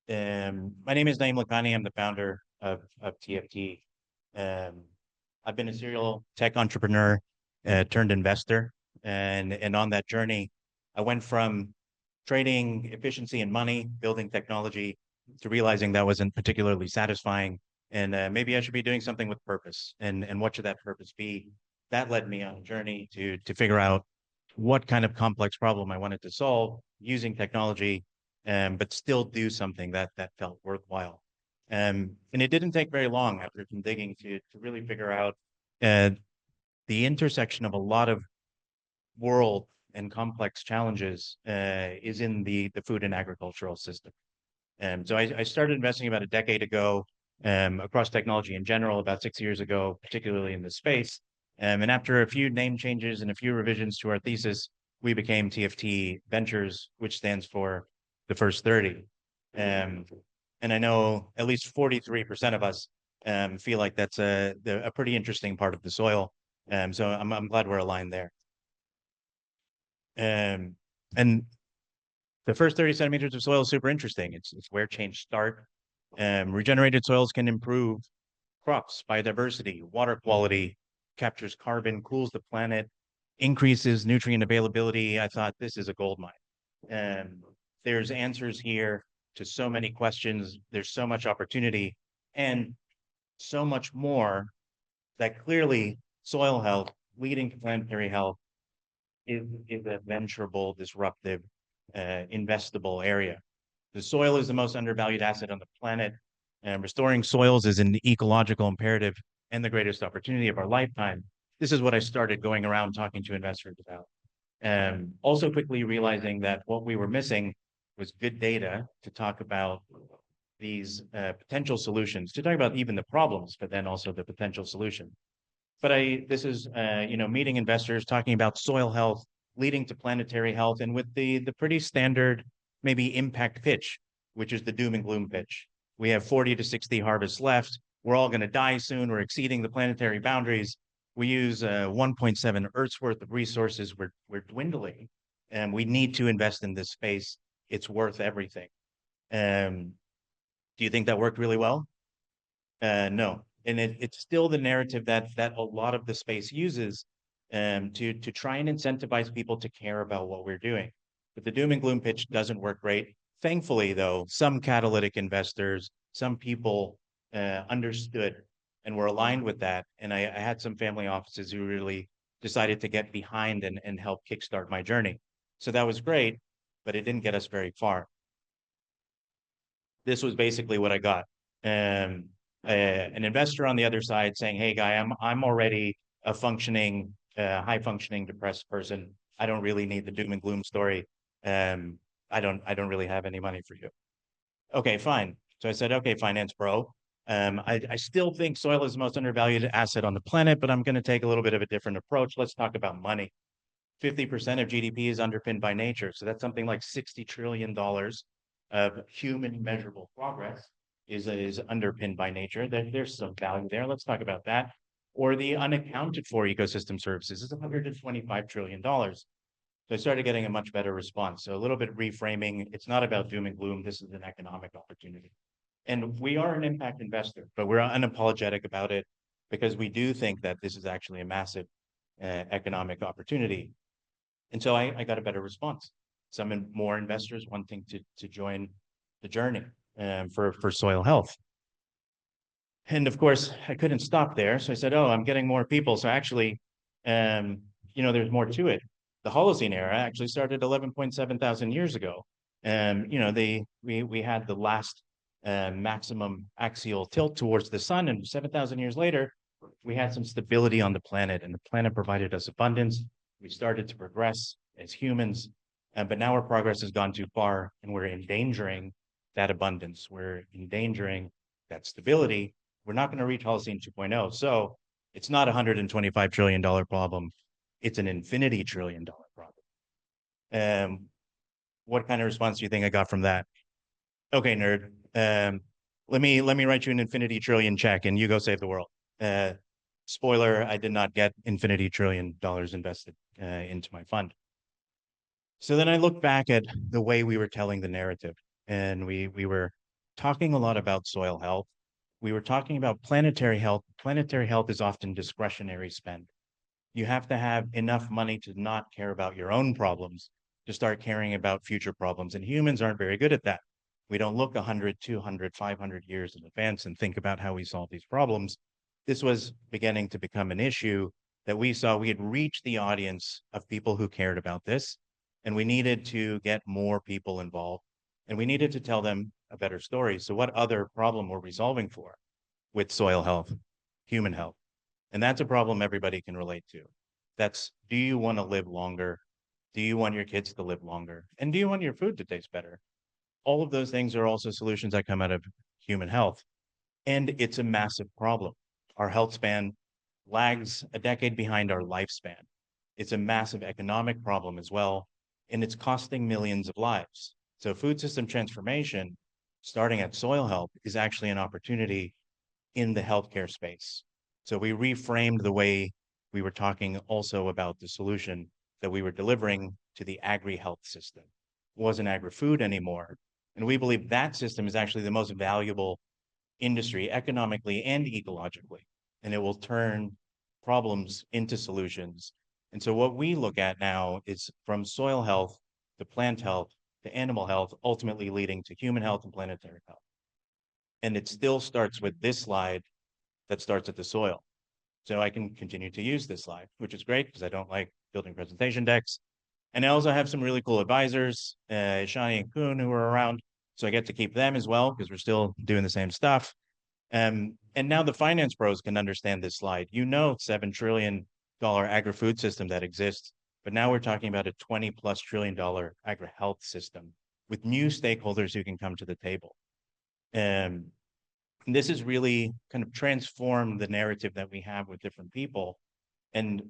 My name is Naeem Lakhani. I'm the founder of TFT. Um, I've been a serial tech entrepreneur turned investor. And on that journey, I went from trading efficiency and money, building technology, to realizing that wasn't particularly satisfying. And maybe I should be doing something with purpose. And what should that purpose be? That led me on a journey to figure out what kind of complex problem I wanted to solve using technology, but still do something that felt worthwhile. And it didn't take very long after some digging to really figure out uh, the intersection of a lot of world and complex challenges is in the food and agricultural system. So I started investing about a decade ago across technology in general, about 6 years ago, particularly in this space. And after a few name changes and a few revisions to our thesis, we became TFT Ventures, which stands for the first 30. Um, and I know at least 43% of us feel like that's a pretty interesting part of the soil. So I'm glad we're aligned there. Um, and the first 30 centimeters of soil is super interesting. It's where change start. Regenerated soils can improve crops, biodiversity, water quality, captures carbon, cools the planet, increases nutrient availability. I thought this is a gold mine. Um, there's answers here to so many questions. There's so much opportunity and so much more that clearly soil health leading to planetary health is a venturable, disruptive, investable area. The soil is the most undervalued asset on the planet, and restoring soils is an ecological imperative and the greatest opportunity of our lifetime. This is what I started going around talking to investors about. Also quickly realizing that what we were missing was good data to talk about these potential solutions, to talk about even the problems, but then also the potential solution. But this is, meeting investors, talking about soil health, leading to planetary health, and with the pretty standard, maybe impact pitch, which is the doom and gloom pitch. We have 40 to 60 harvests left. We're all going to die soon. We're exceeding the planetary boundaries. We use 1.7 Earth's worth of resources. We're dwindling, and we need to invest in this space. It's worth everything. Um, do you think that worked really well? No, and it's still the narrative that a lot of the space uses to try and incentivize people to care about what we're doing. But the doom and gloom pitch doesn't work great. Thankfully, though, some catalytic investors, some people understood and were aligned with that. And I had some family offices who really decided to get behind and help kickstart my journey. So that was great, but it didn't get us very far. This was basically what I got. Um, an investor on the other side saying, "Hey, guy, I'm already a functioning, high functioning depressed person. I don't really need the doom and gloom story. I don't really have any money for you." Okay, fine. So I said, "Okay, finance bro. I still think soil is the most undervalued asset on the planet, but I'm going to take a little bit of a different approach. Let's talk about money. 50% of GDP is underpinned by nature. So that's something like $60 trillion of human measurable progress is underpinned by nature. There's some value there. Let's talk about that. Or the unaccounted for ecosystem services is $125 trillion. So I started getting a much better response. So a little bit reframing. It's not about doom and gloom. This is an economic opportunity. And we are an impact investor, but we're unapologetic about it because we do think that this is actually a massive economic opportunity. And so I got a better response. Some more investors wanting to join the journey for soil health. And of course, I couldn't stop there. So I said, "Oh, I'm getting more people. So actually, um, there's more to it." The Holocene era actually started 11.7 thousand years ago. We had the last maximum axial tilt towards the sun, and 7,000 years later, we had some stability on the planet, and the planet provided us abundance. We started to progress as humans, but now our progress has gone too far, and we're endangering that abundance. We're endangering that stability. We're not going to reach Holocene 2.0. So it's not a $125 trillion problem. It's an infinity trillion-dollar problem. What kind of response do you think I got from that? Okay, nerd. Let me write you an infinity trillion check and you go save the world. Spoiler, I did not get infinity $1 trillion invested into my fund. So then I look back at the way we were telling the narrative, and we were talking a lot about soil health. We were talking about planetary health. Planetary health is often discretionary spend. You have to have enough money to not care about your own problems, to start caring about future problems. And humans aren't very good at that. We don't look 100, 200, 500 years in advance and think about how we solve these problems. This was beginning to become an issue that we saw. We had reached the audience of people who cared about this, and we needed to get more people involved, and we needed to tell them a better story. So what other problem were we solving for with soil health, human health? And that's a problem everybody can relate to. That's, do you want to live longer? Do you want your kids to live longer? And do you want your food to taste better? All of those things are also solutions that come out of human health. And it's a massive problem. Our health span lags a decade behind our lifespan. It's a massive economic problem as well, and it's costing millions of lives. So food system transformation, starting at soil health, is actually an opportunity in the healthcare space. So we reframed the way we were talking also about the solution that we were delivering to the agri-health system. It wasn't agri-food anymore. And we believe that system is actually the most valuable industry economically and ecologically, and it will turn problems into solutions. And so what we look at now is from soil health to plant health to animal health, ultimately leading to human health and planetary health. And it still starts with this slide that starts at the soil. So I can continue to use this slide, which is great because I don't like building presentation decks. And I also have some really cool advisors, Shani and Kuhn, who are around. So I get to keep them as well because we're still doing the same stuff. And now the finance pros can understand this slide. You know, $7 trillion agri-food system that exists, but now we're talking about a $20+ trillion agri-health system with new stakeholders who can come to the table. And this has really kind of transformed the narrative that we have with different people. And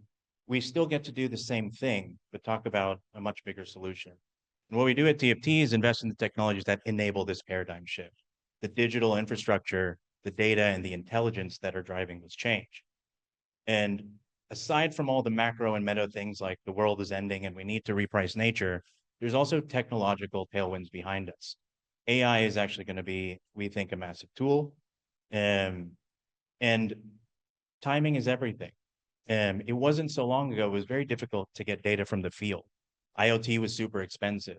we still get to do the same thing, but talk about a much bigger solution. And what we do at TFT is invest in the technologies that enable this paradigm shift, the digital infrastructure, the data, and the intelligence that are driving this change. And aside from all the macro and meta things like the world is ending and we need to reprice nature, there's also technological tailwinds behind us. AI is actually going to be, we think, a massive tool. And timing is everything. It wasn't so long ago, it was very difficult to get data from the field. IoT was super expensive.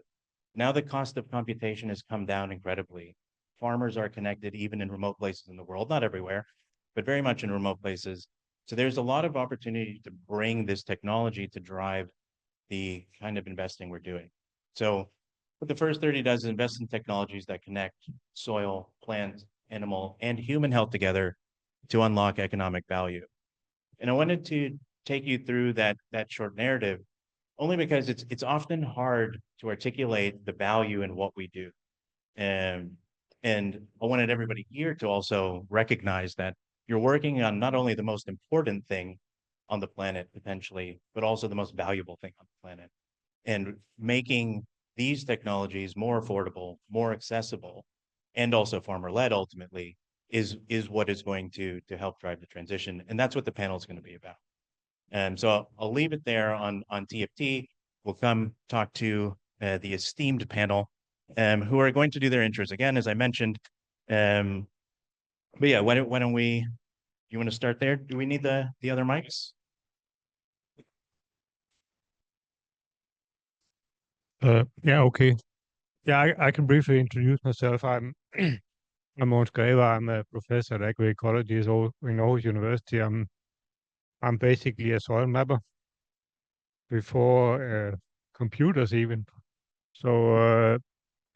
Now the cost of computation has come down incredibly. Farmers are connected even in remote places in the world, not everywhere, but very much in remote places. So there's a lot of opportunity to bring this technology to drive the kind of investing we're doing. So what the first 30 does is invest in technologies that connect soil, plant, animal, and human health together to unlock economic value. And I wanted to take you through that short narrative, only because it's often hard to articulate the value in what we do. And I wanted everybody here to also recognize that you're working on not only the most important thing on the planet, potentially, but also the most valuable thing on the planet. And making these technologies more affordable, more accessible, and also farmer-led ultimately is what is going to help drive the transition. And that's what the panel is going to be about. And so I'll leave it there on TFT. We'll come talk to the esteemed panel who are going to do their intros again, as I mentioned. But yeah, why don't we, you want to start there? Do we need the other mics? Yeah, okay. Yeah, I can briefly introduce myself. I'm Mogens Greve. I'm a professor at agroecology in Aarhus University. I'm basically a soil mapper before computers even. So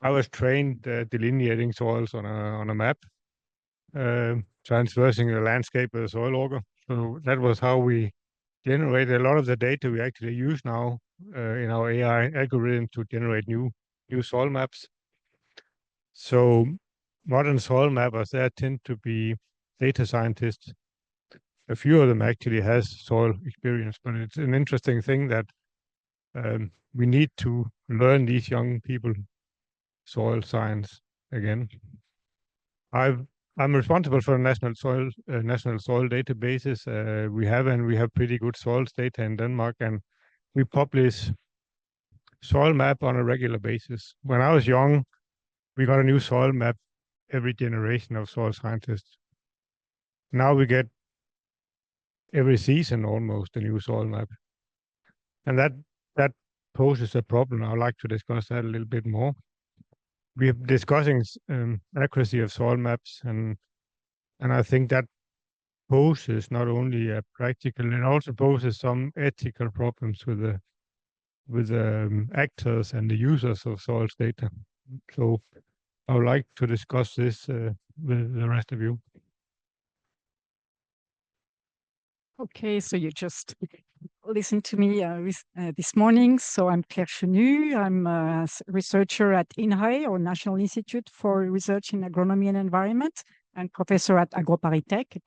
I was trained delineating soils on a map, transversing the landscape with a soil auger. So that was how we generated a lot of the data we actually use now in our AI algorithm to generate new soil maps. So modern soil mappers, they tend to be data scientists. A few of them actually has soil experience, but it's an interesting thing that we need to learn these young people soil science again. I'm responsible for national soil databases we have pretty good soils data in Denmark, and we publish soil map on a regular basis. When I was young, we got a new soil map every generation of soil scientists. Now we get every season almost a new soil map. And that poses a problem. I would like to discuss that a little bit more. We're discussing accuracy of soil maps, and I think that poses not only a practical, it also poses some ethical problems with the actors and the users of soils data. So I would like to discuss this with the rest of you. Okay, so you just listened to me this morning. So I'm Claire Chenu. I'm a researcher at INRAE, or National Institute for Research in Agronomy and Environment, and professor at AgroParisTech, a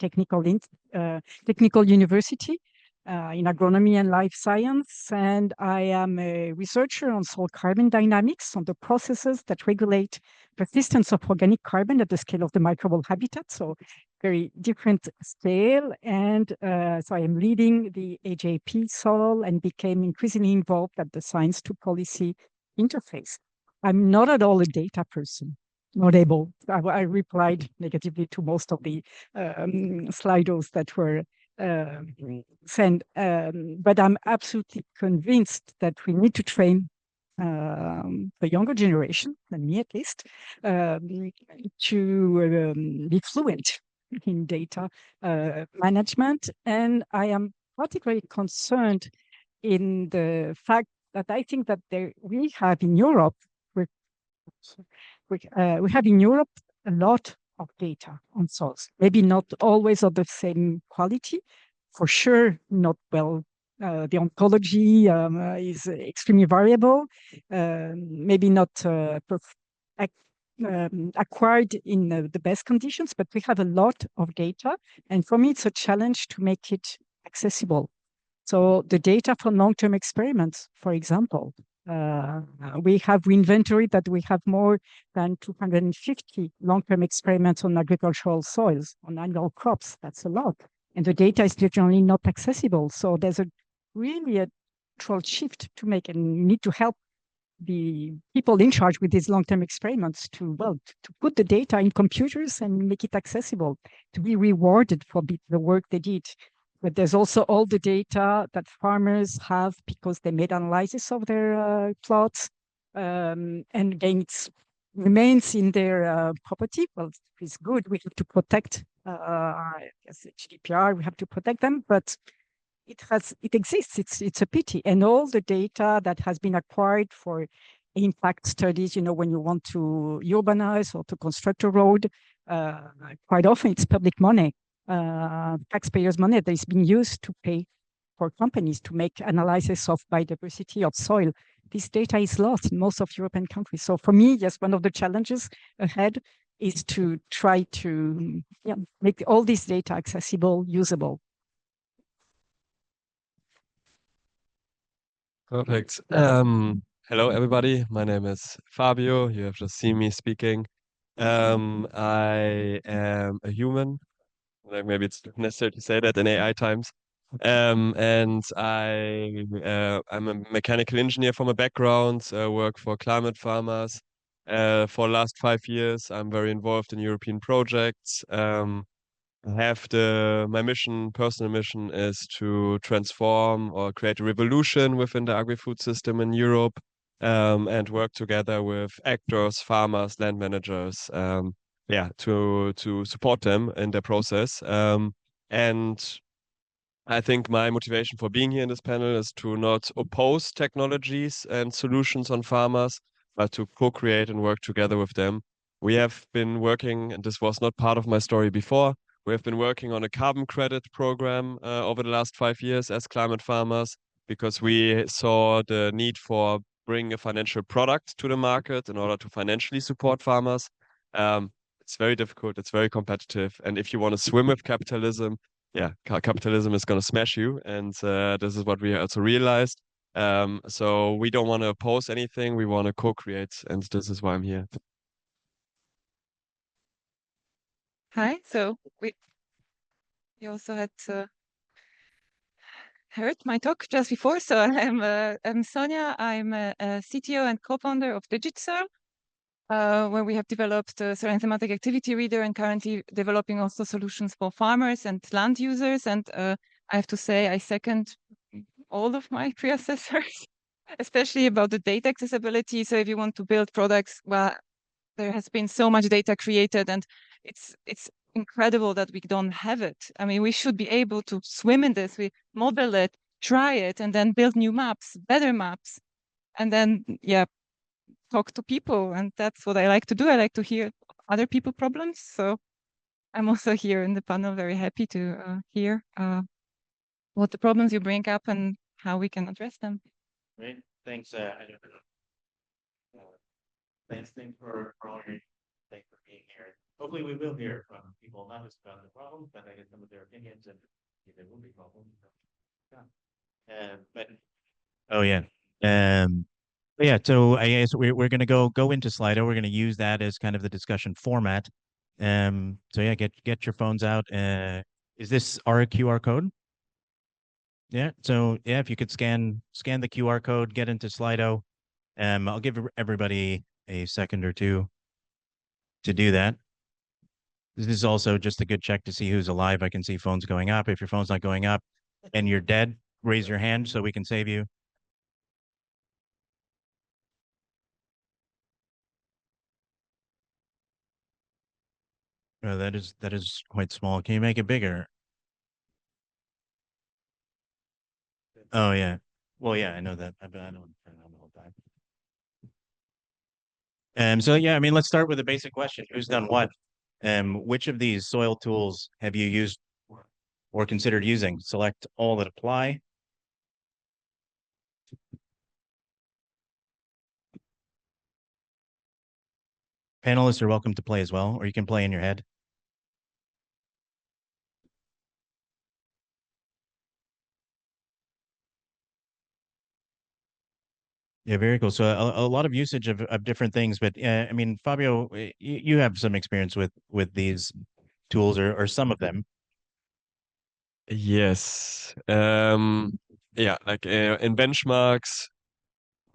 technical university in agronomy and life science. And I am a researcher on soil carbon dynamics, on the processes that regulate persistence of organic carbon at the scale of the microbial habitat. So very different scale. And so I am leading the AJP soil and became increasingly involved at the science to policy interface. I'm not at all a data person, not able. I replied negatively to most of the Slidos that were sent, but I'm absolutely convinced that we need to train the younger generation, than me at least, to be fluent in data management. And I am particularly concerned in the fact that I think that we have in Europe a lot of data on soils, maybe not always of the same quality, for sure not well. The ontology is extremely variable, maybe not acquired in the best conditions, but we have a lot of data. And for me, it's a challenge to make it accessible. So the data from long-term experiments, for example, we inventoried that we have more than 250 long-term experiments on agricultural soils, on annual crops. That's a lot. And the data is generally not accessible. So there's really a cultural shift to make, and we need to help the people in charge with these long-term experiments to put the data in computers and make it accessible, to be rewarded for the work they did. But there's also all the data that farmers have because they made analysis of their plots. And again, it remains in their property. Well, it's good. We have to protect, as GDPR, we have to protect them, but it exists. It's a pity. And all the data that has been acquired for impact studies, when you want to urbanize or to construct a road, quite often it's public money, taxpayers' money that is being used to pay for companies to make analysis of biodiversity of soil. This data is lost in most of European countries. So for me, yes, one of the challenges ahead is to try to make all this data accessible, usable. Perfect. Hello, everybody. My name is Fabio. You have just seen me speaking. I am a human. Like, maybe it's necessary to say that in AI times. And I'm a mechanical engineer from a background, work for climate farmers. For the last 5 years, I'm very involved in European projects. My personal mission is to transform or create a revolution within the agri-food system in Europe, and work together with actors, farmers, land managers, to support them in their process. And I think my motivation for being here in this panel is to not oppose technologies and solutions on farmers, but to co-create and work together with them. We have been working, and this was not part of my story before, we have been working on a carbon credit program over the last 5 years as climate farmers, because we saw the need for bringing a financial product to the market in order to financially support farmers. It's very difficult, it's very competitive, and if you want to swim with capitalism, capitalism is going to smash you, and this is what we also realized. So we don't want to oppose anything, we want to co-create, and this is why I'm here. Hi, so you also had heard my talk just before. So I'm Sonia. I'm a CTO and co-founder of DigitServe. where we have developed the soil enzymatic activity reader and currently developing also solutions for farmers and land users. And I have to say, I second all of my predecessors, especially about the data accessibility. So if you want to build products, well, there has been so much data created, and it's incredible that we don't have it. I mean, we should be able to swim in this. We model it, try it, and then build new maps, better maps, and then talk to people. And that's what I like to do. I like to hear other people problems. So I'm also here in the panel, very happy to hear what the problems you bring up and how we can address them. Great, thanks. Thanks for all your, thanks for being here. Hopefully we will hear from people, not just about the problems, but I get some of their opinions and if there will be problems. But oh yeah. Yeah, so I guess we're gonna go into Slido. We're gonna use that as kind of the discussion format. So yeah, get your phones out. Is this our QR code? Yeah, so yeah, if you could scan the QR code, get into Slido. I'll give everybody a second or two to do that. This is also just a good check to see who's alive. I can see phones going up. If your phone's not going up and you're dead, raise your hand so we can save you. Oh, that is quite small. Can you make it bigger? Oh yeah. Well, yeah, I know that, but I don't turn on the whole time. So yeah, I mean, let's start with a basic question. Who's done what? Which of these soil tools have you used or considered using? Select all that apply. Panelists are welcome to play as well, or you can play in your head. Yeah, very cool. So a lot of usage of different things, but I mean, Fabio, you have some experience with these tools or some of them. Yes. Yeah, like in benchmarks,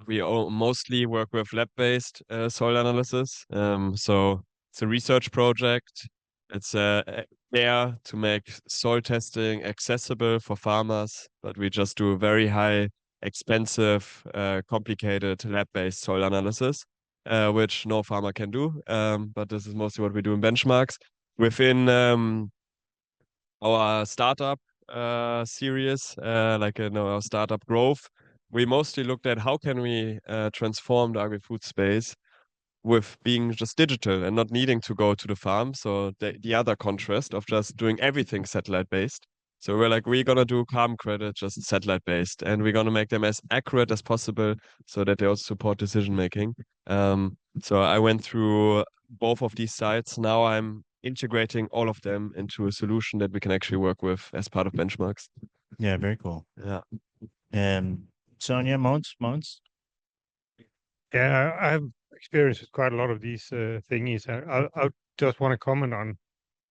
we mostly work with lab-based soil analysis. So it's a research project. It's there to make soil testing accessible for farmers, but we just do a very high, expensive, complicated lab-based soil analysis, which no farmer can do. But this is mostly what we do in benchmarks. Within our startup series, like our startup Grove, we mostly looked at how can we transform the agri-food space with being just digital and not needing to go to the farm. So the other contrast of just doing everything satellite based. So we're like, we're gonna do carbon credit just satellite based, and we're gonna make them as accurate as possible so that they also support decision making. So I went through both of these sites. Now I'm integrating all of them into a solution that we can actually work with as part of benchmarks. Yeah, very cool. Yeah. Sonia, Mogens? Yeah, I've experienced with quite a lot of these thingies. I just want to comment on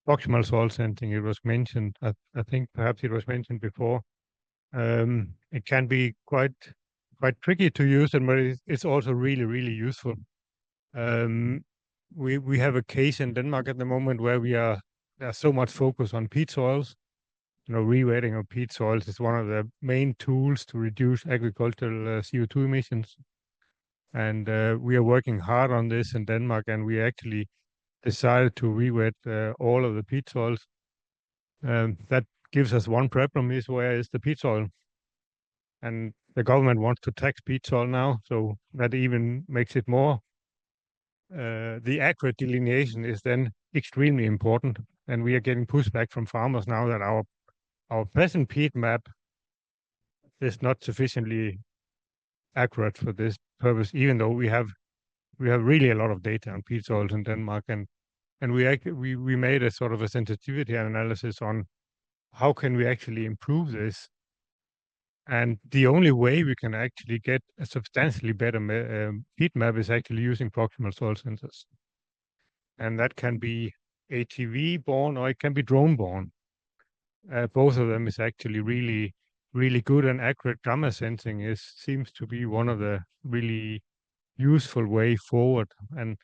proximal soil sensing. It was mentioned. I think perhaps it was mentioned before. It can be quite tricky to use, and but it's also really useful. We have a case in Denmark at the moment where there's so much focus on peat soils. You know, rewetting of peat soils is one of the main tools to reduce agricultural CO2 emissions. And we are working hard on this in Denmark, and we actually decided to rewet all of the peat soils. That gives us one problem: is where is the peat soil? And the government wants to tax peat soil now, so that even makes it more. The accurate delineation is then extremely important, and we are getting pushback from farmers now that our present peat map is not sufficiently accurate for this purpose, even though we have really a lot of data on peat soils in Denmark, and we made a sort of a sensitivity analysis on how can we actually improve this. And the only way we can actually get a substantially better peat map is actually using proximal soil sensors. And that can be ATV borne or it can be drone borne. Both of them is actually really good, and accurate gamma sensing seems to be one of the really useful way forward. And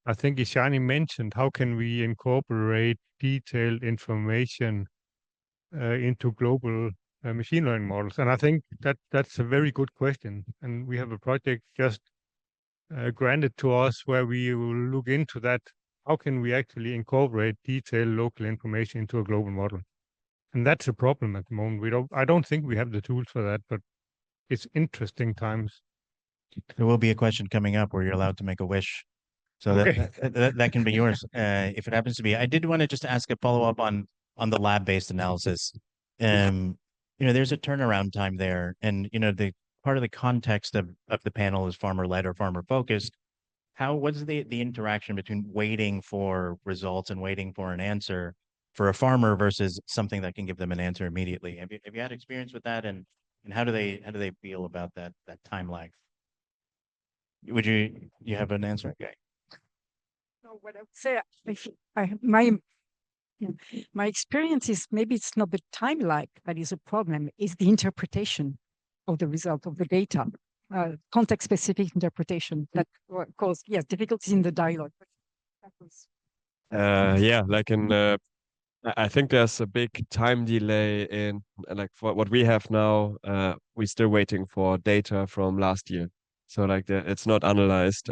I think Ishani mentioned, how can we incorporate detailed information into global machine learning models? And I think that's a very good question. And we have a project just granted to us where we will look into that. How can we actually incorporate detailed local information into a global model? And that's a problem at the moment. I don't think we have the tools for that, but it's interesting times. There will be a question coming up where you're allowed to make a wish. So Okay. that can be yours if it happens to be. I did want to just ask a follow-up on the lab-based analysis. There's a turnaround time there, and the part of the context of the panel is farmer-led or farmer-focused. What's the interaction between waiting for results and waiting for an answer for a farmer versus something that can give them an answer immediately? Have you had experience with that, and how do they feel about that time lag? Would you have an answer? Okay. So what I would say, my experience is maybe it's not the time lag that is a problem, it's the interpretation of the result of the data, context-specific interpretation that caused, yes, difficulties in the dialogue. That was... Yeah, like I think there's a big time delay in like for what we have now. We're still waiting for data from last year, so like it's not analyzed.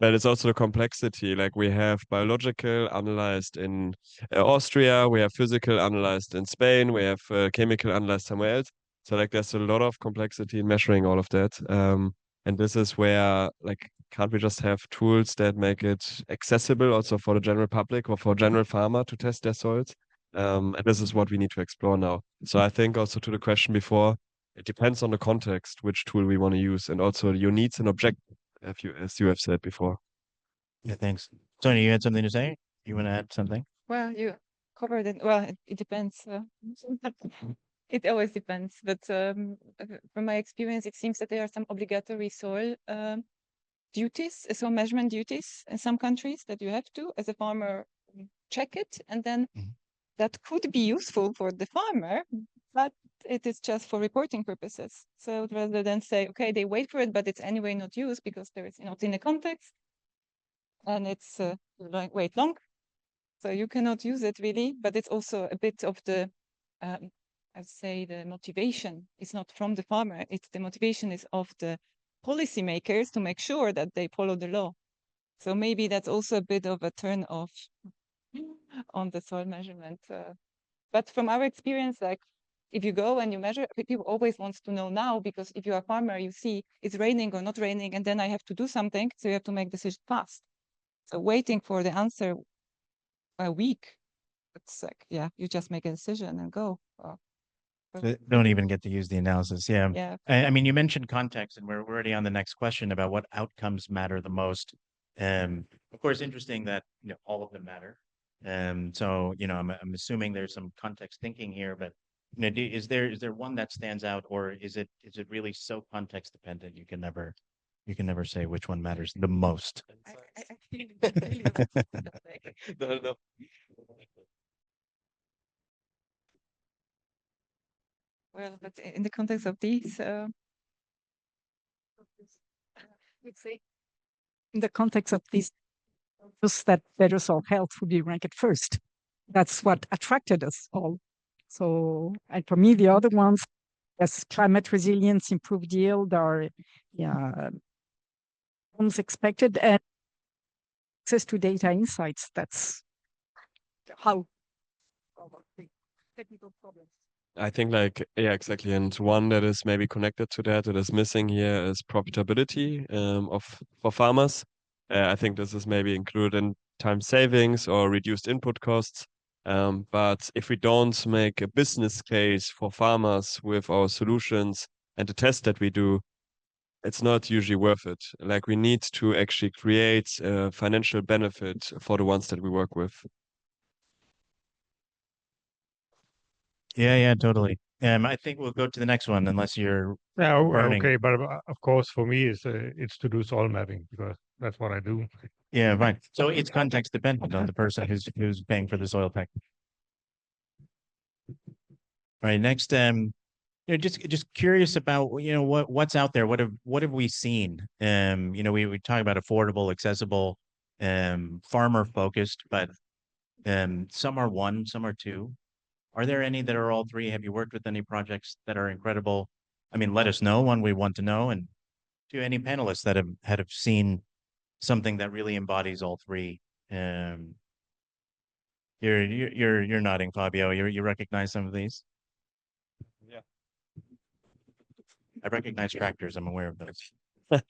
But it's also the complexity. Like we have biological analyzed in Austria, we have physical analyzed in Spain, we have chemical analyzed somewhere else. So like there's a lot of complexity in measuring all of that. And this is where like can't we just have tools that make it accessible also for the general public or for general farmer to test their soils? And this is what we need to explore now. So I think also to the question before, it depends on the context, which tool we want to use, and also your needs and objectives, as you have said before. Yeah, thanks. Sonia, you had something to say? You want to add something? Well, you covered it. Well, it depends. It always depends. But from my experience, it seems that there are some obligatory soil duties, soil measurement duties in some countries that you have to, as a farmer, check it. And then that could be useful for the farmer, but it is just for reporting purposes. So rather than say, okay, they wait for it, but it's anyway not used because there is not in the context, and it's wait long. So you cannot use it really, but it's also a bit of the, I'd say the motivation is not from the farmer. It's the motivation is of the policymakers to make sure that they follow the law. So maybe that's also a bit of a turn off on the soil measurement. But from our experience, like if you go and you measure, people always want to know now, because if you're a farmer, you see it's raining or not raining, and then I have to do something. So you have to make decisions fast. So waiting for the answer a week, it's like, yeah, you just make a decision and go. Don't even get to use the analysis. Yeah. Yeah. I mean, you mentioned context, and we're already on the next question about what outcomes matter the most. Of course, interesting that all of them matter. So I'm assuming there's some context thinking here, but is there one that stands out, or is it really so context dependent you can never say which one matters the most? I think No. Well, but in the context of these, we'd say in the context of these, just that better soil health would be ranked first. That's what attracted us all. So, and for me, the other ones, as climate resilience, improved yield, are expected, and access to data insights. That's how technical problems. I think yeah, exactly. And one that is maybe connected to that is missing here is profitability for farmers. I think this is maybe included in time savings or reduced input costs. But if we don't make a business case for farmers with our solutions and the tests that we do, it's not usually worth it. Like we need to actually create a financial benefit for the ones that we work with. Yeah, totally. I think we'll go to the next one unless you're burning. Okay, but of course for me it's to do soil mapping because that's what I do. Yeah, fine. So it's context dependent on the person who's paying for the soil tech. All right, next, just curious about what's out there. What have we seen? We talk about affordable, accessible farmer focused, but some are one, some are two. Are there any that are all three? Have you worked with any projects that are incredible? I mean, let us know. One, we want to know. And to any panelists that have seen something that really embodies all three. You're nodding, Fabio. You recognize some of these? Yeah. I recognize tractors. I'm aware of those.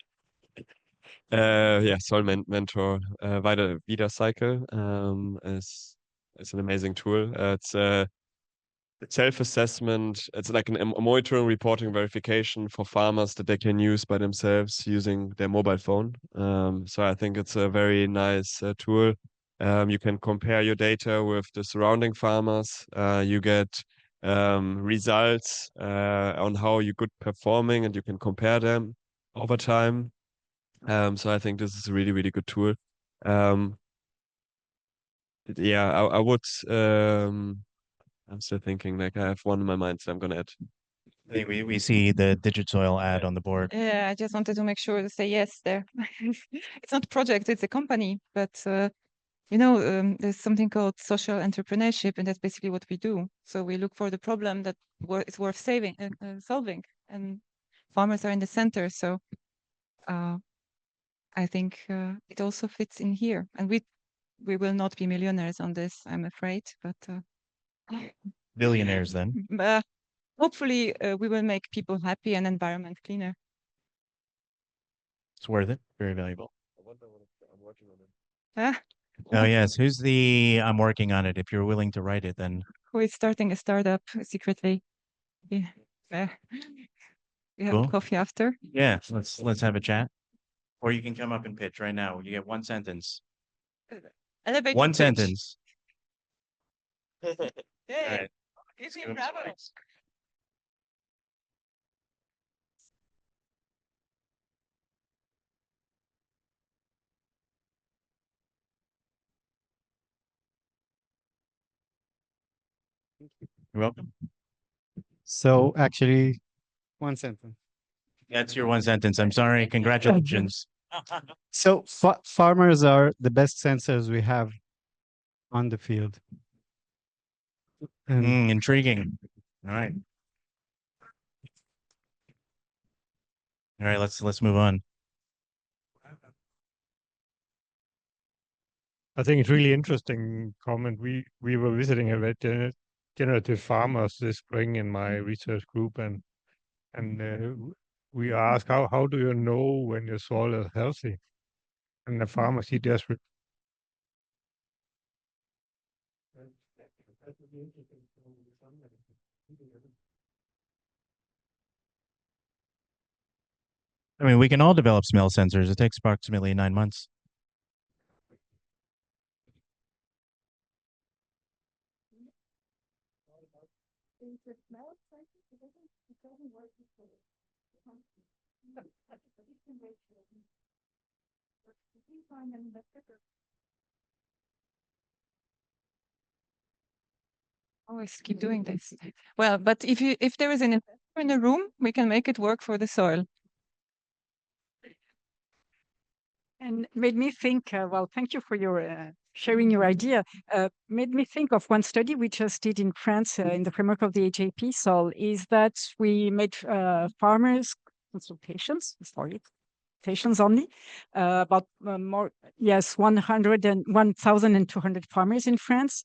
Yeah, Soil Mentor, Vida Cycle is an amazing tool. It's a self-assessment. It's like a monitoring, reporting, verification for farmers that they can use by themselves using their mobile phone. So I think it's a very nice tool. You can compare your data with the surrounding farmers. You get results on how you're good performing, and you can compare them over time. So I think this is a really, really good tool. Yeah, I would. I'm still thinking. Like I have one in my mind, so I'm gonna add. I think we see the Digitsoil ad on the board. Yeah, I just wanted to make sure to say yes there. It's not a project, it's a company, but there's something called social entrepreneurship, and that's basically what we do. So we look for the problem that is worth solving, and farmers are in the center. So I think it also fits in here, and we will not be millionaires on this, I'm afraid, but Billionaires then. hopefully we will make people happy and environment cleaner. It's worth it. Very valuable. I'm working on it. Ah, Oh yes. Who's the I'm working on it? If you're willing to write it, then who is starting a startup secretly? Yeah. We have Cool. coffee after. yeah, let's have a chat. Or you can come up and pitch right now. You get one sentence. Elevator One pitch. sentence. Hey, All right. easy, Give him some bravo. mics. You're welcome. So actually, one sentence. That's your one sentence. I'm sorry. Congratulations. So farmers are the best sensors we have on the field. And Intriguing. All right. All right, let's move on. I think it's really interesting comment. We were visiting a regenerative farmers this spring in my research group, and we asked how do you know when your soil is healthy? And the farmers he just I mean, we can all develop smell sensors. It takes approximately 9 months. Always keep doing this. Well, but if there is an investor in the room, we can make it work for the soil. And made me think, well, thank you for your sharing your idea. Made me think of one study we just did in France in the framework of the HAP SOL, is that we made farmers consultations only, about 1,200 farmers in France,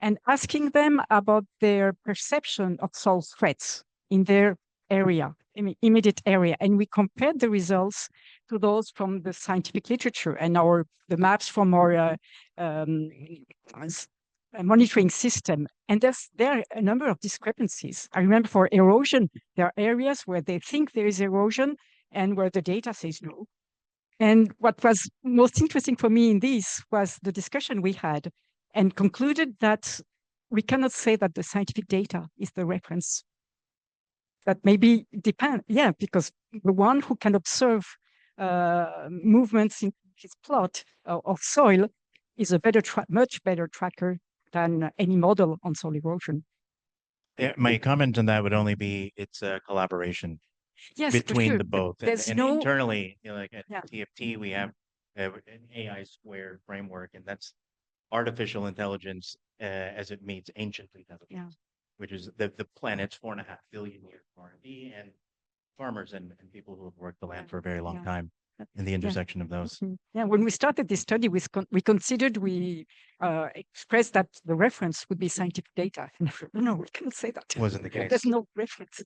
and asking them about their perception of soil threats in their area, immediate area. And we compared the results to those from the scientific literature and the maps from our monitoring system. And there are a number of discrepancies. I remember for erosion, there are areas where they think there is erosion and where the data says no. And what was most interesting for me in this was the discussion we had, and concluded that we cannot say that the scientific data is the reference. That maybe depend, because the one who can observe movements in his plot of soil is a much better tracker than any model on soil erosion. Yeah, my comment on that would only be it's a collaboration Yes, for between sure, the but both. there's And no internally, like at Yeah. TFT, we have an AI squared framework, and that's artificial intelligence as it meets ancient intelligence, which is the planet's 4.5 billion years of R&D, and farmers and people who have worked the land for a very long time, in the intersection of those. Yeah, when we started this study, we considered, we expressed that the reference would be scientific data. No, we can't say that. Wasn't the case. There's no reference.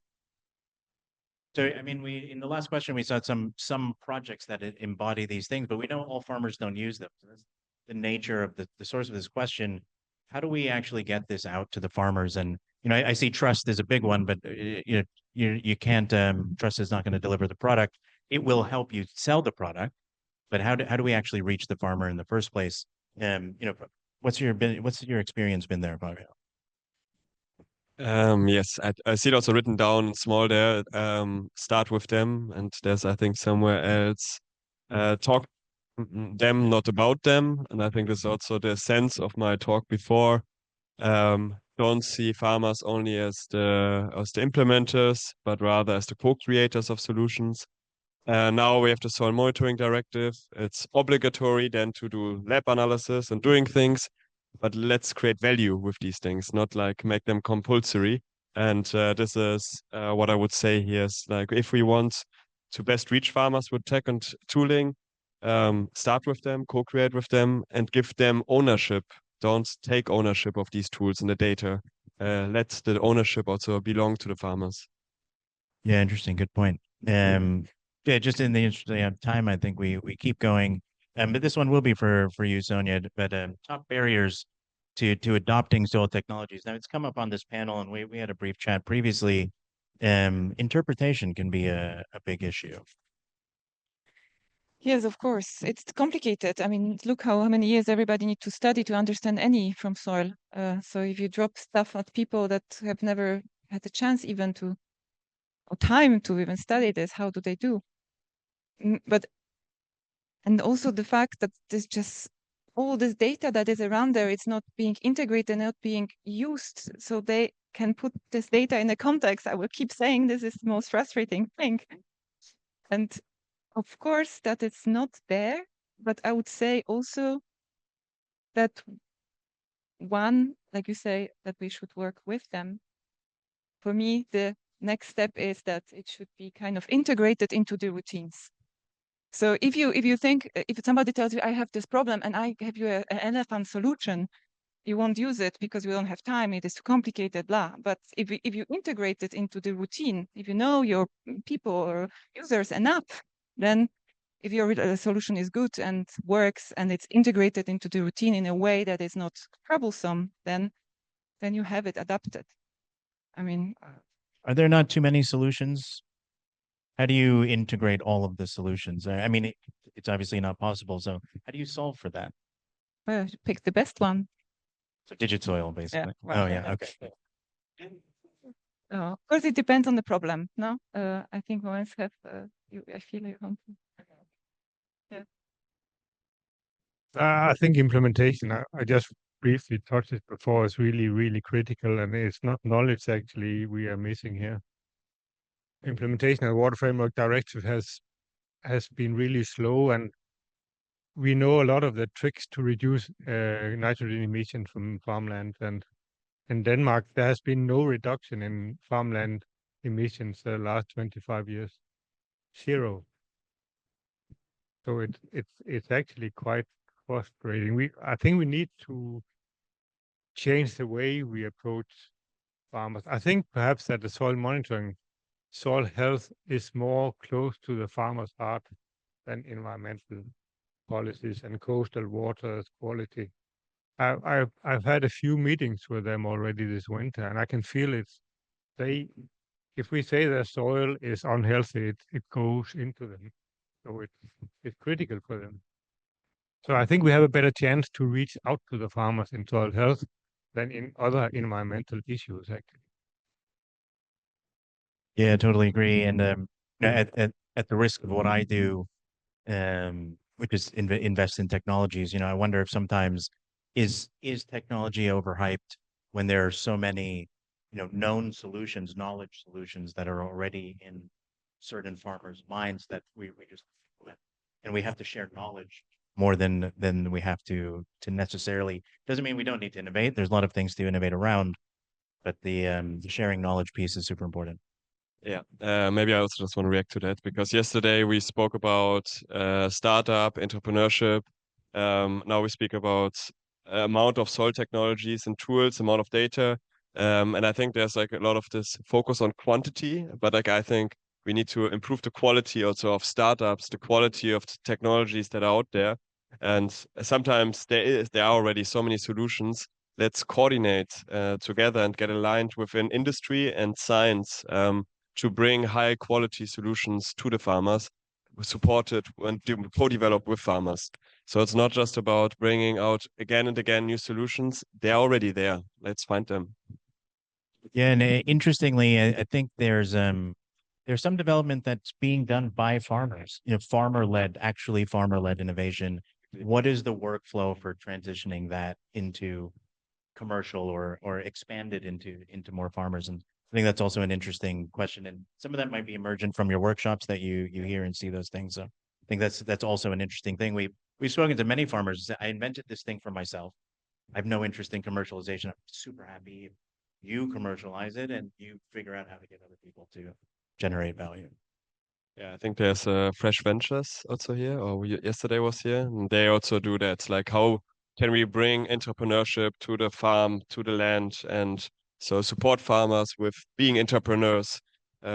So, I mean, we, in the last question, we saw some projects that embody these things, but we know all farmers don't use them. So that's the nature of the source of this question. How do we actually get this out to the farmers? And, you know, I see trust is a big one, but you can't, trust is not going to deliver the product. It will help you sell the product, but how do we actually reach the farmer in the first place? You know, what's your experience been there, Fabio? Yes, I see it also written down in small there. Start with them, and there's, I think, somewhere else, talk them, not about them. And I think this is also the sense of my talk before. Don't see farmers only as the implementers, but rather as the co-creators of solutions. Now we have the soil monitoring directive. It's obligatory then to do lab analysis and doing things, but let's create value with these things, not like make them compulsory. And this is what I would say here is like, if we want to best reach farmers with tech and tooling, start with them, co-create with them, and give them ownership. Don't take ownership of these tools and the data. Let the ownership also belong to the farmers. Yeah, interesting. Good point. Yeah, just in the interest of time, I think we keep going. But this one will be for you, Sonia. But top barriers to adopting soil technologies. Now, it's come up on this panel, and we had a brief chat previously. Interpretation can be a big issue. Yes, of course. It's complicated. I mean, look how many years everybody needs to study to understand any from soil. So if you drop stuff at people that have never had a chance even to, or time to even study this, how do they do? But, and also the fact that there's just all this data that is around there, it's not being integrated, not being used. So they can put this data in a context. I will keep saying this is the most frustrating thing. And of course, that it's not there, but I would say also that one, like you say, that we should work with them. For me, the next step is that it should be kind of integrated into the routines. So if you think, if somebody tells you, I have this problem and I give you an elephant solution, you won't use it because you don't have time, it is too complicated, blah. But if you integrate it into the routine, if you know your people or users enough, then if your solution is good and works and it's integrated into the routine in a way that is not troublesome, then you have it adapted. I mean, Are there not too many solutions? How do you integrate all of the solutions? I mean, it's obviously not possible. So how do you solve for that? well, pick the best one. So Digitoil, basically. well, Oh, yeah. Okay. Of course, it depends on the problem. No, I think Mogens have. I feel you want to. I think implementation, I just briefly touched it before, is really, really critical, and it's not knowledge actually we are missing here. Implementation of the Water Framework Directive has been really slow, and we know a lot of the tricks to reduce nitrogen emissions from farmland. And in Denmark, there has been no reduction in farmland emissions the last 25 years, 0. So it's actually quite frustrating. I think we need to change the way we approach farmers. I think perhaps that the soil monitoring, soil health is more close to the farmer's heart than environmental policies and coastal waters quality. I've had a few meetings with them already this winter, and I can feel it's if we say their soil is unhealthy, it goes into them. So it's critical for them. So I think we have a better chance to reach out to the farmers in soil health than in other environmental issues, actually. Yeah, I totally agree. And at the risk of what I do, which is invest in technologies, you know, I wonder if sometimes is technology overhyped when there are so many, you know, known solutions, knowledge solutions that are already in certain farmers' minds that we just, and we have to share knowledge more than we have to necessarily. Doesn't mean we don't need to innovate. There's a lot of things to innovate around, but the sharing knowledge piece is super important. Yeah, maybe I also just want to react to that because yesterday we spoke about startup, entrepreneurship. Now we speak about amount of soil technologies and tools, amount of data. And I think there's like a lot of this focus on quantity, but like I think we need to improve the quality also of startups, the quality of the technologies that are out there. And sometimes there are already so many solutions. Let's coordinate together and get aligned within industry and science. To bring high quality solutions to the farmers, supported and co-develop with farmers. So it's not just about bringing out again and again new solutions. They're already there. Let's find them. Yeah, and interestingly, I think there's some development that's being done by farmers. Actually farmer-led innovation. What is the workflow for transitioning that into commercial or expanded into more farmers? And I think that's also an interesting question. And some of that might be emergent from your workshops that you hear and see those things. So I think that's also an interesting thing. We've spoken to many farmers. I invented this thing for myself. I have no interest in commercialization. I'm super happy if you commercialize it and you figure out how to get other people to generate value. Yeah, I think there's Fresh Ventures also here, or yesterday was here, and they also do that. Like, how can we bring entrepreneurship to the farm, to the land, and so support farmers with being entrepreneurs.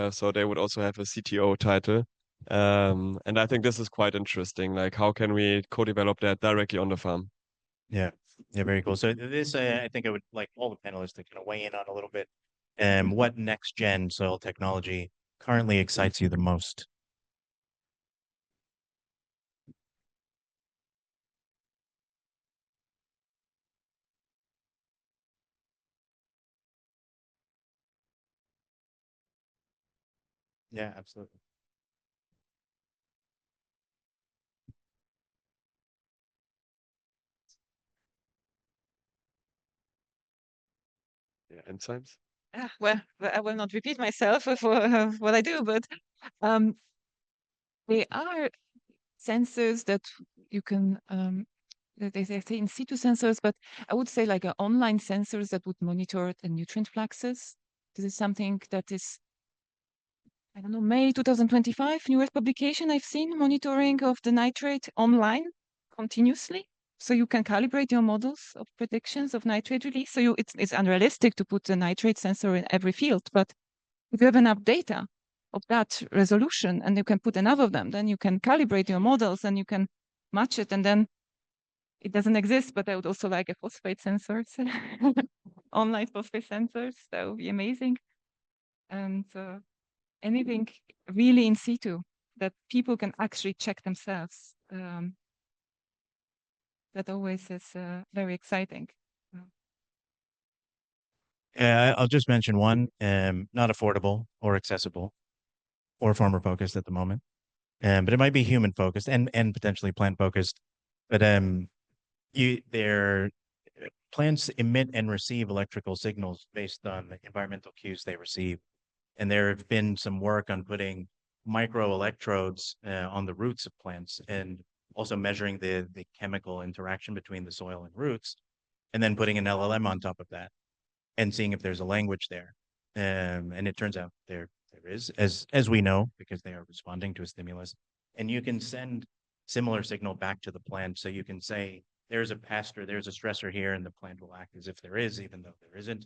So they would also have a CTO title. And I think this is quite interesting. Like, how can we co-develop that directly on the farm? Yeah, very cool. So this, I think I would like all the panelists to kind of weigh in on a little bit. What next gen soil technology currently excites you the most? Yeah, absolutely. Yeah, enzymes. Well, I will not repeat myself for what I do, but um, they are sensors that you can they say in situ sensors, but I would say like online sensors that would monitor the nutrient fluxes. This is something that is, I don't know, May 2025, newest publication I've seen, monitoring of the nitrate online continuously. So you can calibrate your models of predictions of nitrate release. So it's unrealistic to put a nitrate sensor in every field, but if you have enough data of that resolution and you can put enough of them, then you can calibrate your models and you can match it. And then it doesn't exist, but I would also like a phosphate sensors, online phosphate sensors. That would be amazing. And anything really in situ that people can actually check themselves. That always is very exciting. I'll just mention one, not affordable or accessible or farmer focused at the moment. But it might be human focused and potentially plant focused. But their plants emit and receive electrical signals based on the environmental cues they receive. And there have been some work on putting micro electrodes on the roots of plants and also measuring the chemical interaction between the soil and roots, and then putting an LLM on top of that and seeing if there's a language there. And it turns out there is, as we know, because they are responding to a stimulus. And you can send similar signal back to the plant. So you can say, there's a pest or there's a stressor here, and the plant will act as if there is, even though there isn't.